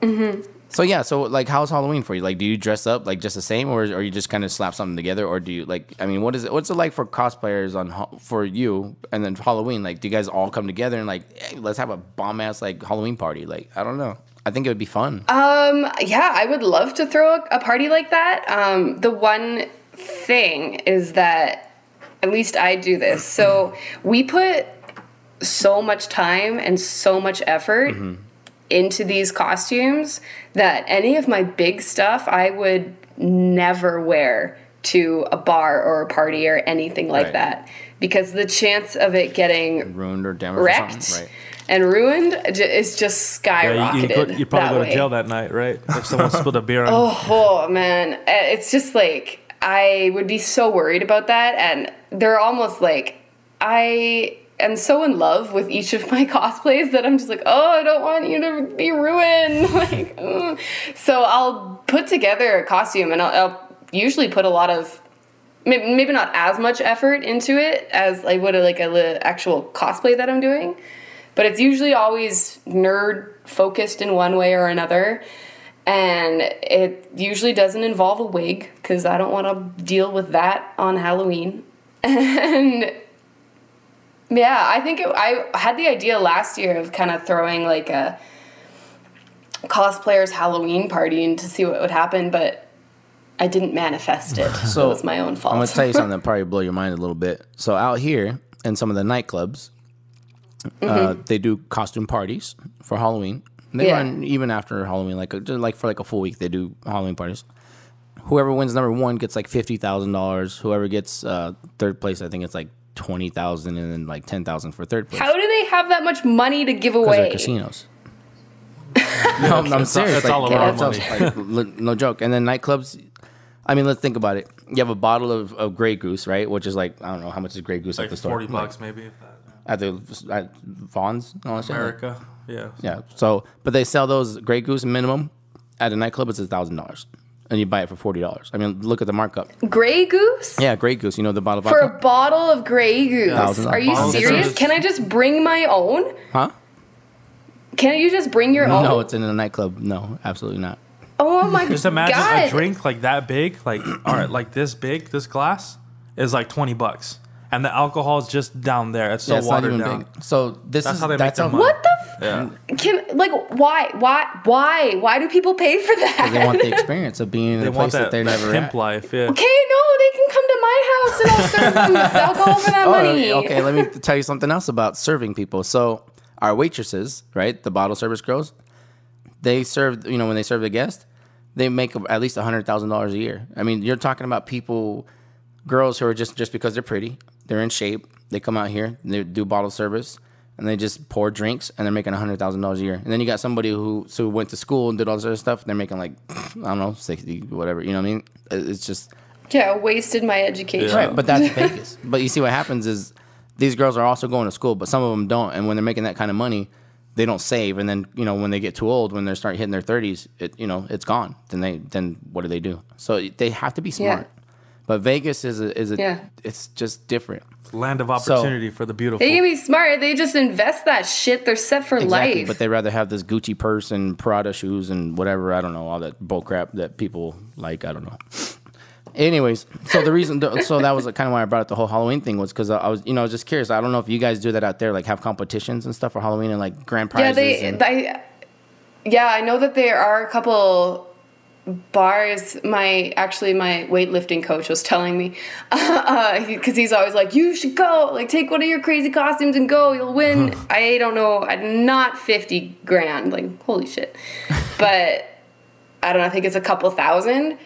so like, how's Halloween for you? Like, do you dress up like just the same, or you just kind of slap something together, or do you like? I mean, what's it like for cosplayers for you, and then Halloween? Like, do you guys all come together and like, hey, let's have a bomb ass like Halloween party? Like, I don't know. I think it would be fun. Yeah, I would love to throw a party like that. The one thing is that at least I do this. So we put so much time and so much effort into these costumes that any of my big stuff I would never wear to a bar or a party or anything like that, because the chance of it getting ruined or damaged wrecked or something. Right. and ruined is just skyrocketed. You'd probably go to jail that night, right? If someone spilled a beer on Oh man, it's just like I would be so worried about that, and they're almost like I am so in love with each of my cosplays that I'm just like, oh, I don't want you to be ruined. Like, so I'll put together a costume, and I'll usually put a lot of, maybe not as much effort into it as I would like a actual cosplay that I'm doing, but it's usually always nerd focused in one way or another. And it usually doesn't involve a wig, because I don't want to deal with that on Halloween. And yeah, I think I had the idea last year of kind of throwing like a cosplayers Halloween party and to see what would happen, but I didn't manifest it. So it was my own fault. I'm going to tell you something that probably blow your mind a little bit. So out here in some of the nightclubs, they do costume parties for Halloween. They run even after Halloween, like for like a full week. They do Halloween parties. Whoever wins number one gets like $50,000. Whoever gets third place, I think it's like $20,000, and then like $10,000 for third place. How do they have that much money to give Because away? they're casinos. No, I'm serious. It's all about money. No joke. And then nightclubs. I mean, let's think about it. You have a bottle of Grey Goose, right? Which is like, I don't know how much is Grey Goose like at the store. $40 maybe. If that. At Vaughn's, honestly. America, yeah. Yeah. So, but they sell those Grey Goose minimum at a nightclub. It's $1,000, and you buy it for $40. I mean, look at the markup. Grey Goose? Yeah, Grey Goose. You know the bottle of For vodka? a bottle of Grey Goose. $1,000. Are you serious? Can I just bring my own? Huh? Can't you just bring your own? No, it's in a nightclub. No, absolutely not. Oh my god. Just imagine a drink like that big, like all right, like this big, this glass is like $20. And the alcohol is just down there. It's so it's watered not even down. big. So that's how they make their money. What the Yeah. Why do people pay for that? They want the experience of being in They a want place that they're never pimp at. life, yeah. Okay, no, they can come to my house and I'll serve them alcohol for that money. Okay, let me tell you something else about serving people. So our waitresses, right, the bottle service girls, they serve, when they serve the guest, they make at least $100,000 a year. I mean, you're talking about people, girls who are just because they're pretty, they're in shape, they come out here, they do bottle service, and they just pour drinks, and they're making $100,000 a year. And then you got somebody who went to school and did all this other stuff, and they're making like, I don't know, 60, whatever, you know what I mean? It's just... Yeah, wasted my education. Right, but that's Vegas. But you see what happens is these girls are also going to school, but some of them don't. And when they're making that kind of money, they don't save. And then, when they get too old, when they start hitting their 30s, it's gone. Then what do? So they have to be smart. Yeah. But Vegas is it's just different. Land of opportunity for the beautiful. They can be smart. They just invest that shit. They're set for life. But they rather have this Gucci purse and Prada shoes and whatever. I don't know, all that bull crap that people like. I don't know. Anyways, so the reason, so that was kind of why I brought up the whole Halloween thing was because I was, just curious. I don't know if you guys do that out there, like have competitions and stuff for Halloween and like grand prizes. I know that there are a couple bars. My weightlifting coach was telling me, because he's always like, you should go, like take one of your crazy costumes and go, you'll win. I don't know, not 50 grand, like holy shit, but I don't know, I think it's a couple thousand.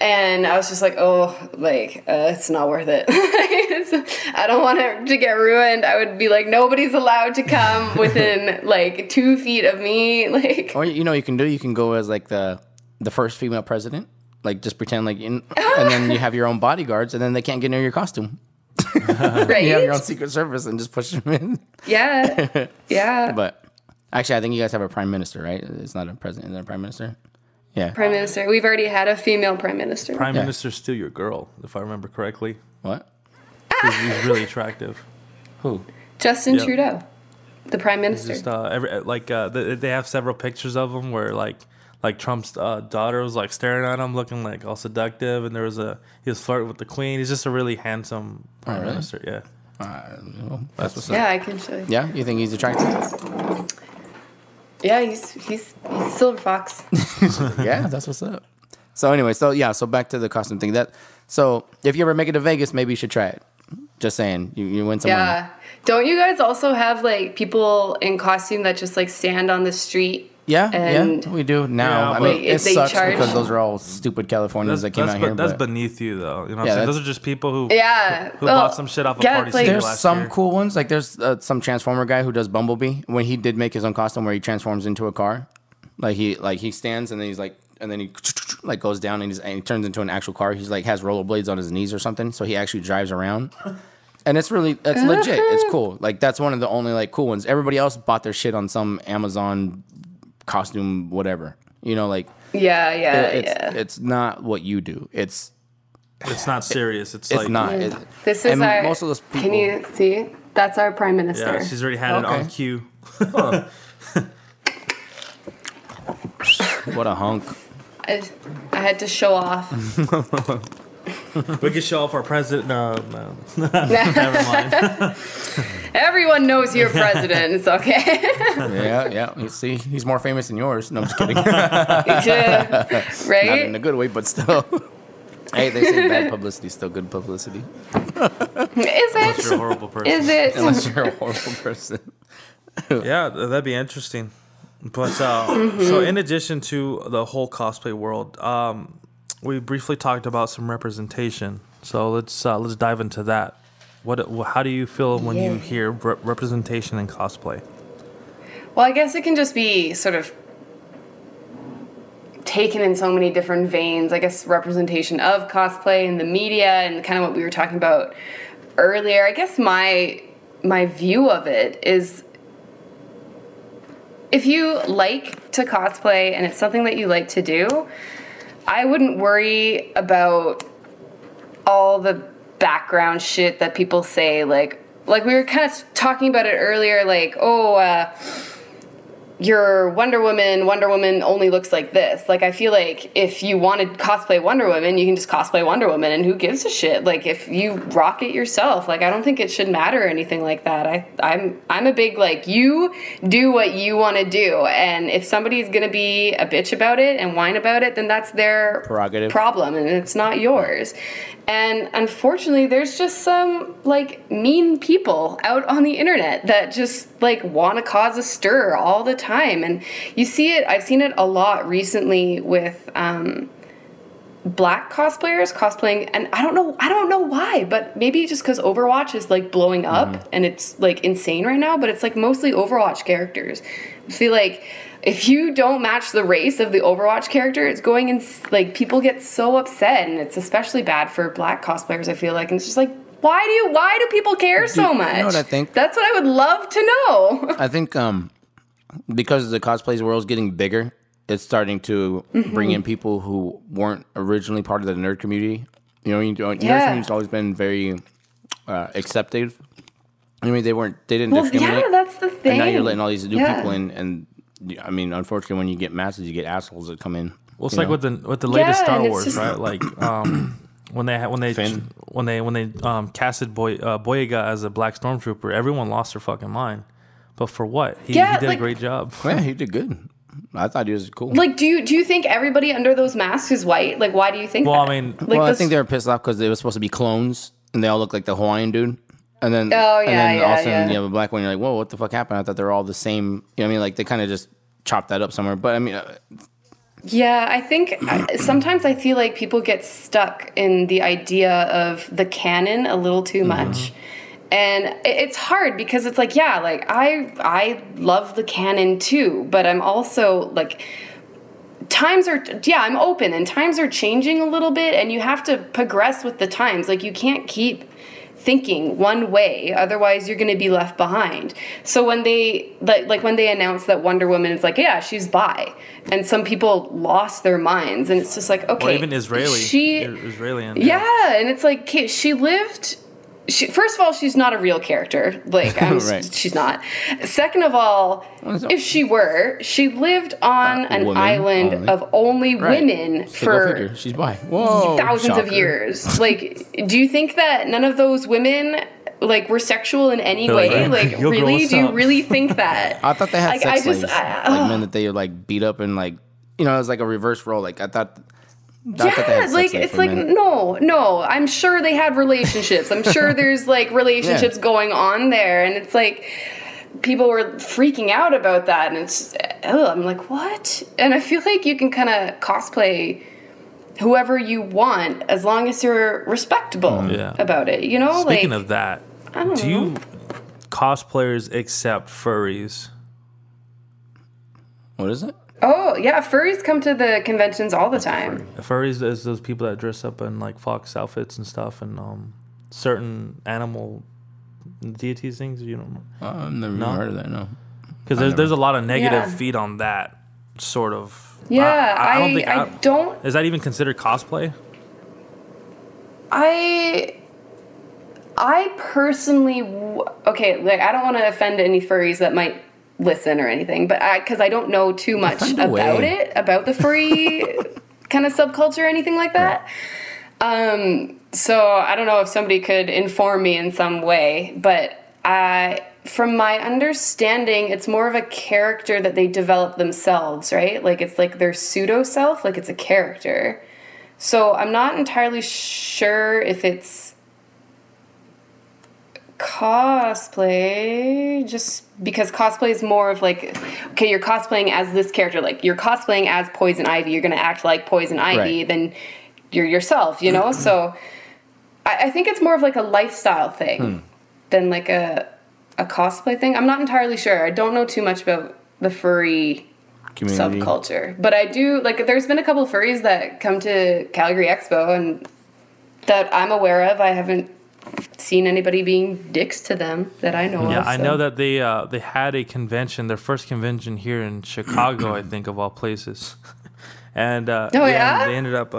And I was just like, it's not worth it. I don't want it to get ruined. I would be like, nobody's allowed to come within like 2 feet of me. Like, or you can go as like the first female president, like just pretend like, and then you have your own bodyguards, and then they can't get near your costume. Right? You have your own Secret Service and just push them in. Yeah, yeah. But actually, I think you guys have a prime minister, right? It's not a president, it's a prime minister. Yeah. Prime Minister. We've already had a female Prime Minister. Prime Minister's still your girl, if I remember correctly. What? He's really attractive. Who? Justin Trudeau, the Prime Minister. Just, they have several pictures of him where like Trump's daughter was like staring at him, looking like all seductive, and he was flirting with the Queen. He's just a really handsome Prime Minister. Yeah. Well, that's what's up. Yeah, I can show you. Yeah, you think he's attractive? Yeah, he's Silver Fox. Yeah, that's what's up. So anyway, so back to the costume thing. So if you ever make it to Vegas, maybe you should try it. Just saying, you win some money. Yeah. Don't you guys also have like people in costume that just like stand on the street? Yeah, we do now. Yeah, I mean, it sucks charge. because those are all stupid Californians that came out here. That's but beneath you, though. You know what I'm saying? Those are just people who bought some shit off a party. like, there's last some year. cool ones. Like there's some Transformer guy who does Bumblebee. When he did make his own costume where he transforms into a car, he stands and then he's like, and then he like goes down and he turns into an actual car. He's like has rollerblades on his knees or something, so he actually drives around. And it's legit. It's cool. Like that's one of the only like cool ones. Everybody else bought their shit on some Amazon costume, whatever. You know, like it's not what you do. It's not serious. It's like like not. This is our. Most of those people. Can you see? That's our prime minister. Yeah, she's already had it on cue. What a hunk. I had to show off. We could show off our president. No. Never mind. Everyone knows you're president. It's okay. Yeah. You see, he's more famous than yours. No, I'm just kidding. Right? Not in a good way, but still. Hey, they say bad publicity is still good publicity. Is it? Unless you're a horrible person. Is it? Unless you're a horrible person. Yeah, that'd be interesting. But so in addition to the whole cosplay world, we briefly talked about some representation. So let's dive into that. How do you feel when you hear representation in cosplay? Well, I guess it can just be sort of taken in so many different veins. I guess representation of cosplay in the media and kind of what we were talking about earlier. I guess my view of it is, if you like to cosplay and it's something that you like to do, I wouldn't worry about all the background shit that people say. Like we were kind of talking about it earlier, like, you're Wonder Woman only looks like this. Like, I feel like if you want to cosplay Wonder Woman, you can just cosplay Wonder Woman, and who gives a shit? Like, if you rock it yourself, like, I don't think it should matter or anything like that. I'm a big, like, you do what you want to do, and if somebody's gonna be a bitch about it and whine about it, then that's their prerogative problem, and it's not yours. And unfortunately, there's just some, like, mean people out on the internet that just, like, want to cause a stir all the time. And you see it, I've seen it a lot recently with black cosplayers cosplaying, and I don't know why, but maybe just because Overwatch is, like, blowing up and it's, like, insane right now, but it's, like, mostly Overwatch characters. I feel like if you don't match the race of the Overwatch character, it's going in, like, people get so upset, and it's especially bad for black cosplayers, I feel like. And it's just like, why do people care so much? You know what I think? That's what I would love to know. I think because the cosplay world is getting bigger, it's starting to bring in people who weren't originally part of the nerd community. You know, nerd community's always been very accepted. I mean, they didn't discriminate. Yeah, that's the thing. And now you're letting all these new people in, and I mean, unfortunately, when you get masses, you get assholes that come in. Well, it's like with the latest Star Wars, just, right? Like when they casted Boyega as a black stormtrooper, everyone lost their fucking mind. But for what? He did a great job. Yeah, he did good. I thought he was cool. Like, do you think everybody under those masks is white? Like, why do you think that? I mean, like, I think they were pissed off because they were supposed to be clones, and they all look like the Hawaiian dude. And then, all of a sudden you have a black one. You're like, whoa, what the fuck happened? I thought they were all the same. You know what I mean? Like, they kind of just chopped that up somewhere. But I mean, yeah, I think sometimes I feel like people get stuck in the idea of the canon a little too much. And it's hard because it's like, yeah, like I love the canon too, but I'm also like, I'm open, and times are changing a little bit, and you have to progress with the times. Like, you can't keep thinking one way, otherwise you're going to be left behind. So when they when they announced that Wonder Woman is like, yeah, she's bi, and some people lost their minds, and it's just like, okay, or even Israeli, yeah, and it's like, okay, she lived. First of all, she's not a real character. Like, right. She's not. Second of all, if she were, she lived on an island of only women for she's bi. Whoa, thousands of years. Like, do you think that none of those women, like, were sexual in any way? Like, really? Do you really think that? I thought they had sex slaves. Like men that they like beat up and, like, you know, it was like a reverse role. Like, I thought Not that they had Yeah, sex like life it's for like men. no. I'm sure they had relationships. I'm sure there's like relationships going on there, and it's like people were freaking out about that, and it's I'm like, what? And I feel like you can kind of cosplay whoever you want as long as you're respectable about it. You know, Speaking like, of that, I don't do know. you cosplayers accept furries? What is it? Oh yeah, furries come to the conventions all the time. Furries is those people that dress up in like fox outfits and stuff, and certain animal deities things. You don't know? I've never even heard of that. No, because there's a lot of negative Yeah. feed on that sort of. Yeah, I don't. Is that even considered cosplay? I personally, okay, like I don't want to offend any furries that might listen or anything, but because I don't know too much Offend about away. it, about the furry kind of subculture or anything like that. So I don't know if somebody could inform me in some way, but from my understanding, it's more of a character that they develop themselves, right? Like it's like their pseudo self, like it's a character. So I'm not entirely sure if it's cosplay, just because cosplay is more of like, okay, you're cosplaying as this character, like you're cosplaying as Poison Ivy, you're gonna act like Poison Ivy, then you're yourself, you know? So I think it's more of like a lifestyle thing than like a cosplay thing. I'm not entirely sure. I don't know too much about the furry community. subculture, but I do, like, there's been a couple of furries that come to Calgary Expo and that I'm aware of. I haven't seen anybody being dicks to them that I know of. Yeah, I so. know that they had a convention, their first convention here in Chicago, I think, of all places. And they ended up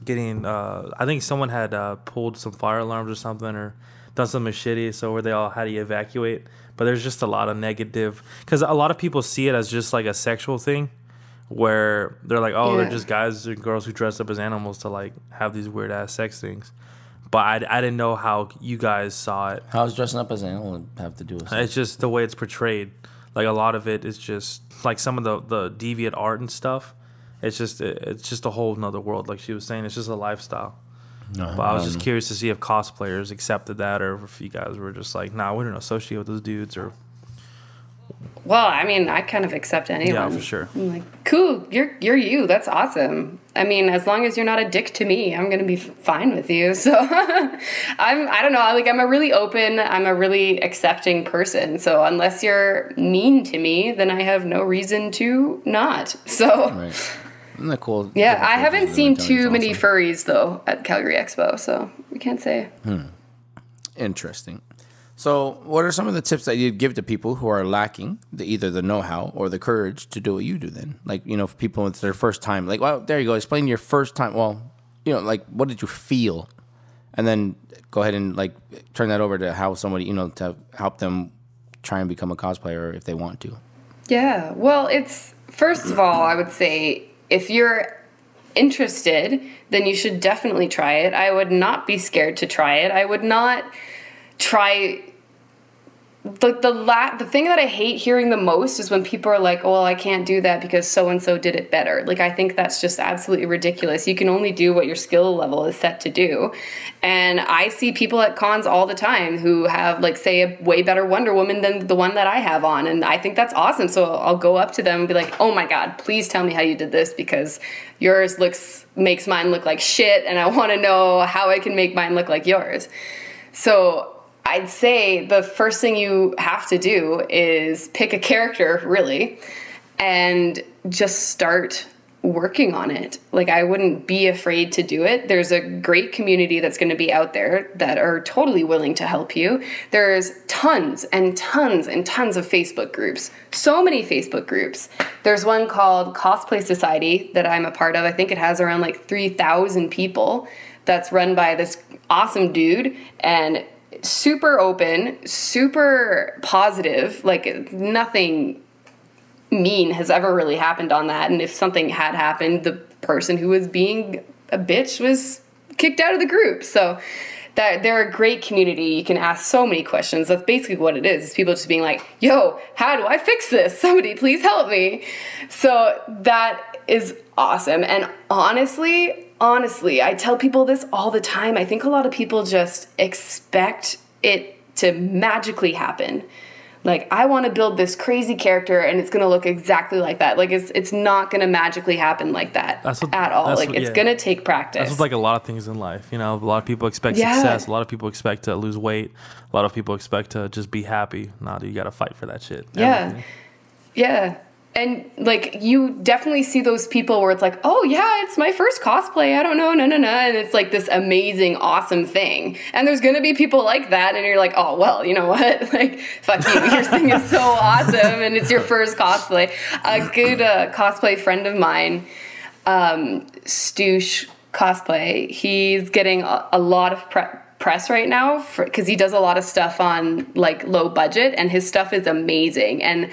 getting, I think someone had pulled some fire alarms or something, or done something shitty, so where they all had to evacuate. But there's just a lot of negative, because a lot of people see it as just like a sexual thing, where they're like, oh, they're just guys and girls who dress up as animals to like have these weird ass sex things. But I didn't know how you guys saw it. How's dressing up as an animal have to do with it? It's just the way it's portrayed. Like a lot of it is just like some of the deviant art and stuff. It's just a whole nother world. Like she was saying, it's just a lifestyle. No, But I was just curious to see if cosplayers accepted that, or if you guys were just like, nah, we don't associate with those dudes, or Well, I mean, I kind of accept anyone. yeah, for sure. I'm like, cool, you're you. That's awesome. I mean, as long as you're not a dick to me, I'm gonna be fine with you. So, I don't know. I'm a really open. I'm a really accepting person. So unless you're mean to me, then I have no reason to not. So. Right. Isn't that cool? Yeah, I haven't seen too many awesome. furries though at Calgary Expo, so we can't say. Interesting. So, what are some of the tips that you'd give to people who are lacking either the know-how or the courage to do what you do then? Like, you know, for people it's their first time. Like, well, there you go. Explain your first time. Well, you know, like, what did you feel? And then go ahead and, like, turn that over to how somebody, you know, to help them try and become a cosplayer if they want to. Yeah, well, it's, first of all, I would say if you're interested, then you should definitely try it. I would not be scared to try it. I would not try. The thing that I hate hearing the most is when people are like, oh, well, I can't do that because so-and-so did it better. Like, I think that's just absolutely ridiculous. You can only do what your skill level is set to do. And I see people at cons all the time who have, like, say, a way better Wonder Woman than the one that I have on. And I think that's awesome. So I'll go up to them and be like, oh my God, please tell me how you did this because yours makes mine look like shit. And I want to know how I can make mine look like yours. So I'd say the first thing you have to do is pick a character, really, and just start working on it. Like, I wouldn't be afraid to do it. There's a great community that's going to be out there that are totally willing to help you. There's tons and tons and tons of Facebook groups. So many Facebook groups. There's one called Cosplay Society that I'm a part of. I think it has around like 3,000 people. That's run by this awesome dude, and super open, super positive, like nothing mean has ever really happened on that. And if something had happened, the person who was being a bitch was kicked out of the group. So that they're a great community. You can ask so many questions. That's basically what it is. It's people just being like, yo, how do I fix this? Somebody please help me. So that is awesome. And honestly, I tell people this all the time. I think a lot of people just expect it to magically happen. Like, I want to build this crazy character and it's going to look exactly like that. Like, it's not going to magically happen like that at all. Like, it's going to take practice. That's like a lot of things in life. You know, a lot of people expect success. A lot of people expect to lose weight. A lot of people expect to just be happy. Nah, dude, you got to fight for that shit. Yeah. Everything. Yeah. And, like, you definitely see those people where it's like, oh, yeah, it's my first cosplay. I don't know, no. And it's, like, this amazing, awesome thing. And there's going to be people like that, and you're like, oh, well, you know what? Like, fuck you. Your thing is so awesome, and it's your first cosplay. A good cosplay friend of mine, Stoosh Cosplay, he's getting a lot of press right now because he does a lot of stuff on, like, low budget, and his stuff is amazing. And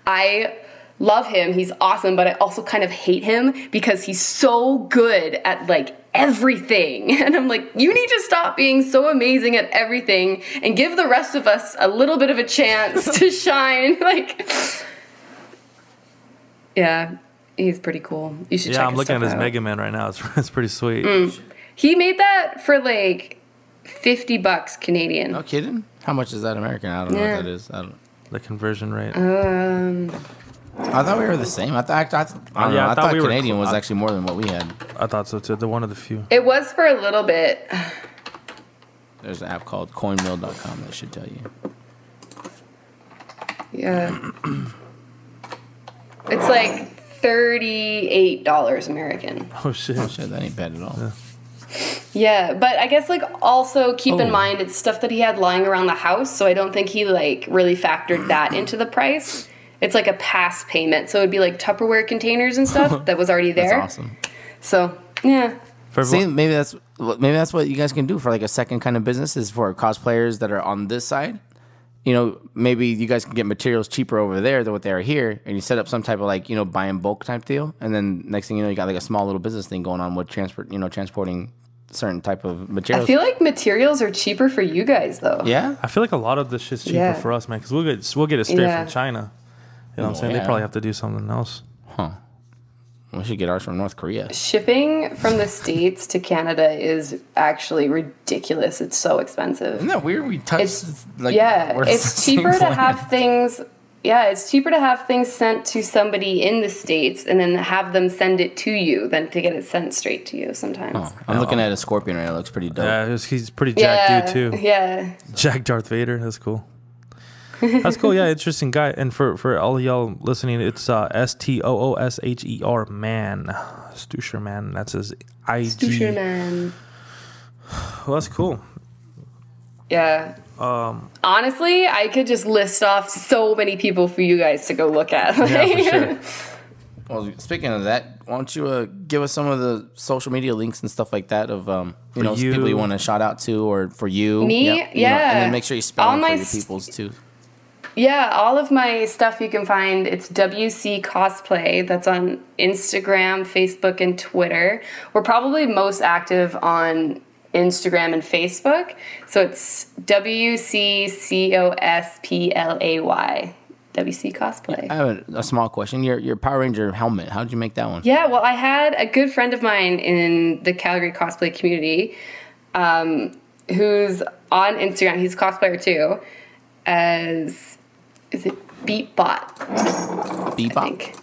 I love him. He's awesome, but I also kind of hate him because he's so good at, like, everything. And I'm like, you need to stop being so amazing at everything and give the rest of us a little bit of a chance to shine. Like, yeah, he's pretty cool. You should check his stuff out. Yeah, I'm looking at his Mega Man right now. It's pretty sweet. He made that for, like, $50 Canadian. No kidding? How much is that American? I don't know what that is. The conversion rate. I thought we were the same. I thought Canadian was actually more than what we had. I thought so too. The one of the few. It was for a little bit. There's an app called coinmill.com that should tell you. Yeah. It's like $38 American. Oh shit. That ain't bad at all. Yeah, but I guess, like, also keep in mind it's stuff that he had lying around the house, so I don't think he, like, really factored that into the price. It's like a pass payment, so it would be like Tupperware containers and stuff that was already there. That's awesome. So, yeah. See, maybe that's what you guys can do for, like, a second kind of business is for cosplayers that are on this side. You know, maybe you guys can get materials cheaper over there than what they are here, and you set up some type of, like, you know, buy in bulk type deal, and then next thing you know, you got, like, a small little business thing going on with transporting certain type of materials. I feel like materials are cheaper for you guys, though. Yeah? I feel like a lot of this shit's cheaper for us, man, because we'll get it straight from China. You know what I'm saying? They probably have to do something else. Huh. We should get ours from North Korea. Shipping from the States to Canada is actually ridiculous. It's so expensive. Isn't that weird? We touch it's cheaper to have things. Yeah, it's cheaper to have things sent to somebody in the States and then have them send it to you than to get it sent straight to you sometimes. Oh, I'm looking at a Scorpion right now. It looks pretty dope. Yeah, he's pretty jacked dude too. Yeah. Jack Darth Vader. That's cool. That's cool. Yeah, interesting guy. And for all of y'all listening, it's STOOSHER man, Stoosher man. That's his IG. Stoosher man. Well, that's cool. Yeah. Honestly, I could just list off so many people for you guys to go look at. Yeah, for sure. Well, speaking of that, why don't you give us some of the social media links and stuff like that of people you want to shout out to or for you. Me, and then make sure you spell them for your peoples too. Yeah, all of my stuff you can find. It's WC Cosplay. That's on Instagram, Facebook, and Twitter. We're probably most active on Instagram and Facebook. So it's WC Cosplay. WC Cosplay. I have a small question. Your Power Ranger helmet, how did you make that one? Yeah, well, I had a good friend of mine in the Calgary cosplay community who's on Instagram. He's a cosplayer too. Is it Beatbot? Beatbot?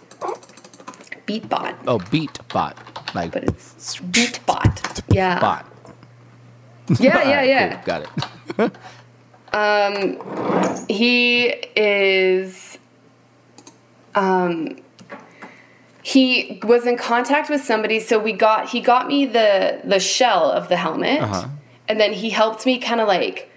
Beatbot. Oh, Beatbot. But it's Beatbot. Yeah. Bot. Yeah. Cool. Got it. He is. He was in contact with somebody, so he got me the shell of the helmet, and then he helped me kind of like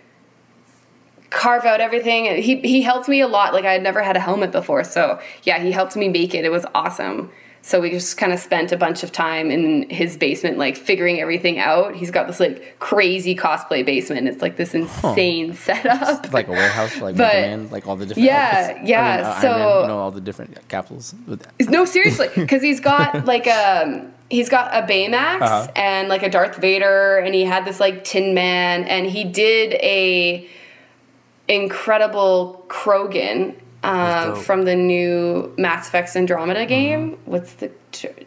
carve out everything. He helped me a lot. Like, I had never had a helmet before, so yeah, he helped me make it. It was awesome. So we just kind of spent a bunch of time in his basement, like, figuring everything out. He's got this, like, crazy cosplay basement. It's, like, this insane setup. It's like a warehouse, like Mega Man, like all the different outfits. Yeah. So, Iron Man, all the different capitals. No, seriously, because he's got, like, he's got a Baymax and, like, a Darth Vader, and he had this, like, Tin Man, and he did a incredible Krogan. dope. from the new Mass Effect Andromeda game. What's the...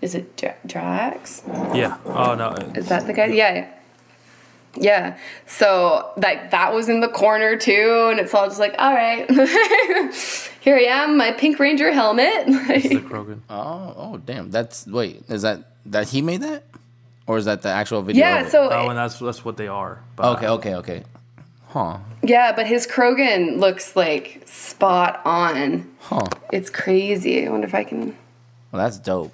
Is it Drax? Yeah. Oh, no. Is that the guy? Yeah. Yeah. So that was in the corner too, and it's all just like, all right, here I am, my Pink Ranger helmet. It's the Krogan. Oh, damn. Is that he made that? Or is that the actual video? Yeah, of it? so... Oh, and that's what they are. But, Okay. Huh. Yeah, but his Krogan looks like spot on. Huh. It's crazy. I wonder if I can... Well, that's dope.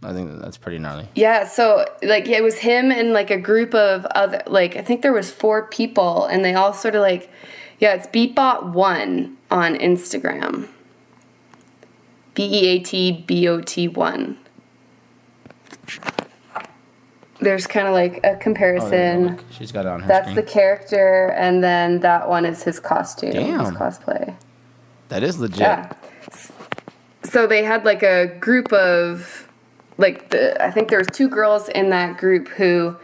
I think that's pretty gnarly. Yeah, so, like, it was him and, like, a group of other... Like, I think there was 4 people, and they all sort of, like... Yeah, it's Beatbot1 on Instagram. BEATBOT1. There's kind of, like, a comparison. Oh, she's got it on her That's screen. the character, and then that one is his costume. Damn. His cosplay. That is legit. Yeah. So they had, like, a group of... Like, I think there was 2 girls in that group who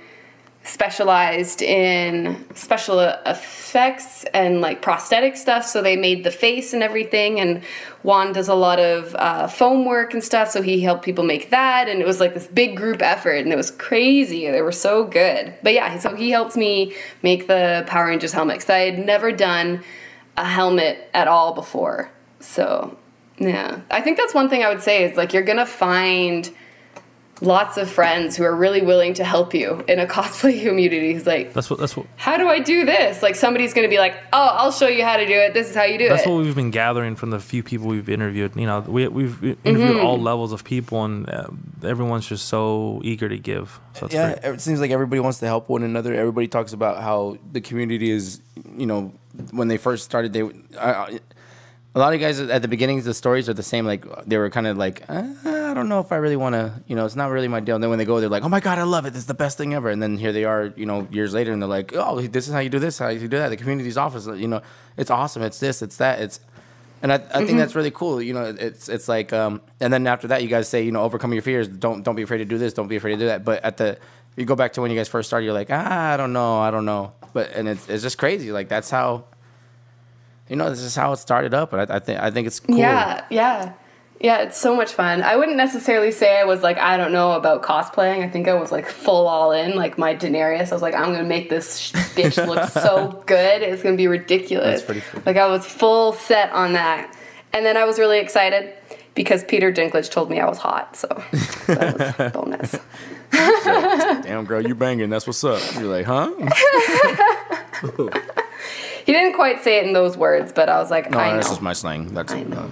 specialized in special effects and, like, prosthetic stuff. So they made the face and everything. And Juan does a lot of foam work and stuff. So he helped people make that. And it was, like, this big group effort. And it was crazy. They were so good. But, yeah, so he helped me make the Power Rangers helmet. Because I had never done a helmet at all before. So, yeah. I think that's one thing I would say is, like, you're going to find... lots of friends who are really willing to help you in a cosplay community. He's like, That's what. how do I do this? Like, somebody's going to be like, oh, I'll show you how to do it. This is how you do That's it. what we've been gathering from the few people we've interviewed. You know, we've interviewed all levels of people, and everyone's just so eager to give. So it's great. It seems like everybody wants to help one another. Everybody talks about how the community is, you know, when they first started, a lot of guys at the beginnings, the stories are the same. Like, they were kind of like, I don't know if I really want to, you know, it's not really my deal. And then when they go, they're like, oh my God, I love it. This is the best thing ever. And then here they are, you know, years later, and they're like, oh, this is how you do this, how you do that. The community's office, you know, it's awesome. It's this, it's that. And I think that's really cool. You know, it's like, and then after that, you guys say, you know, overcome your fears. Don't be afraid to do this. Don't be afraid to do that. But you go back to when you guys first started, you're like, I don't know. And it's just crazy. Like, that's how, you know, this is how it started up, and I think it's cool. Yeah, it's so much fun. I wouldn't necessarily say I was like, I don't know about cosplaying. I think I was like full all in, like my Daenerys. I was like, I'm going to make this bitch look so good. It's going to be ridiculous. That's pretty cool. Like, I was full set on that. And then I was really excited because Peter Dinklage told me I was hot, so that was a bonus. Damn, girl, you banging. That's what's up. You're like, huh? He didn't quite say it in those words, but I was like, No, I know. that's just my slang. I know.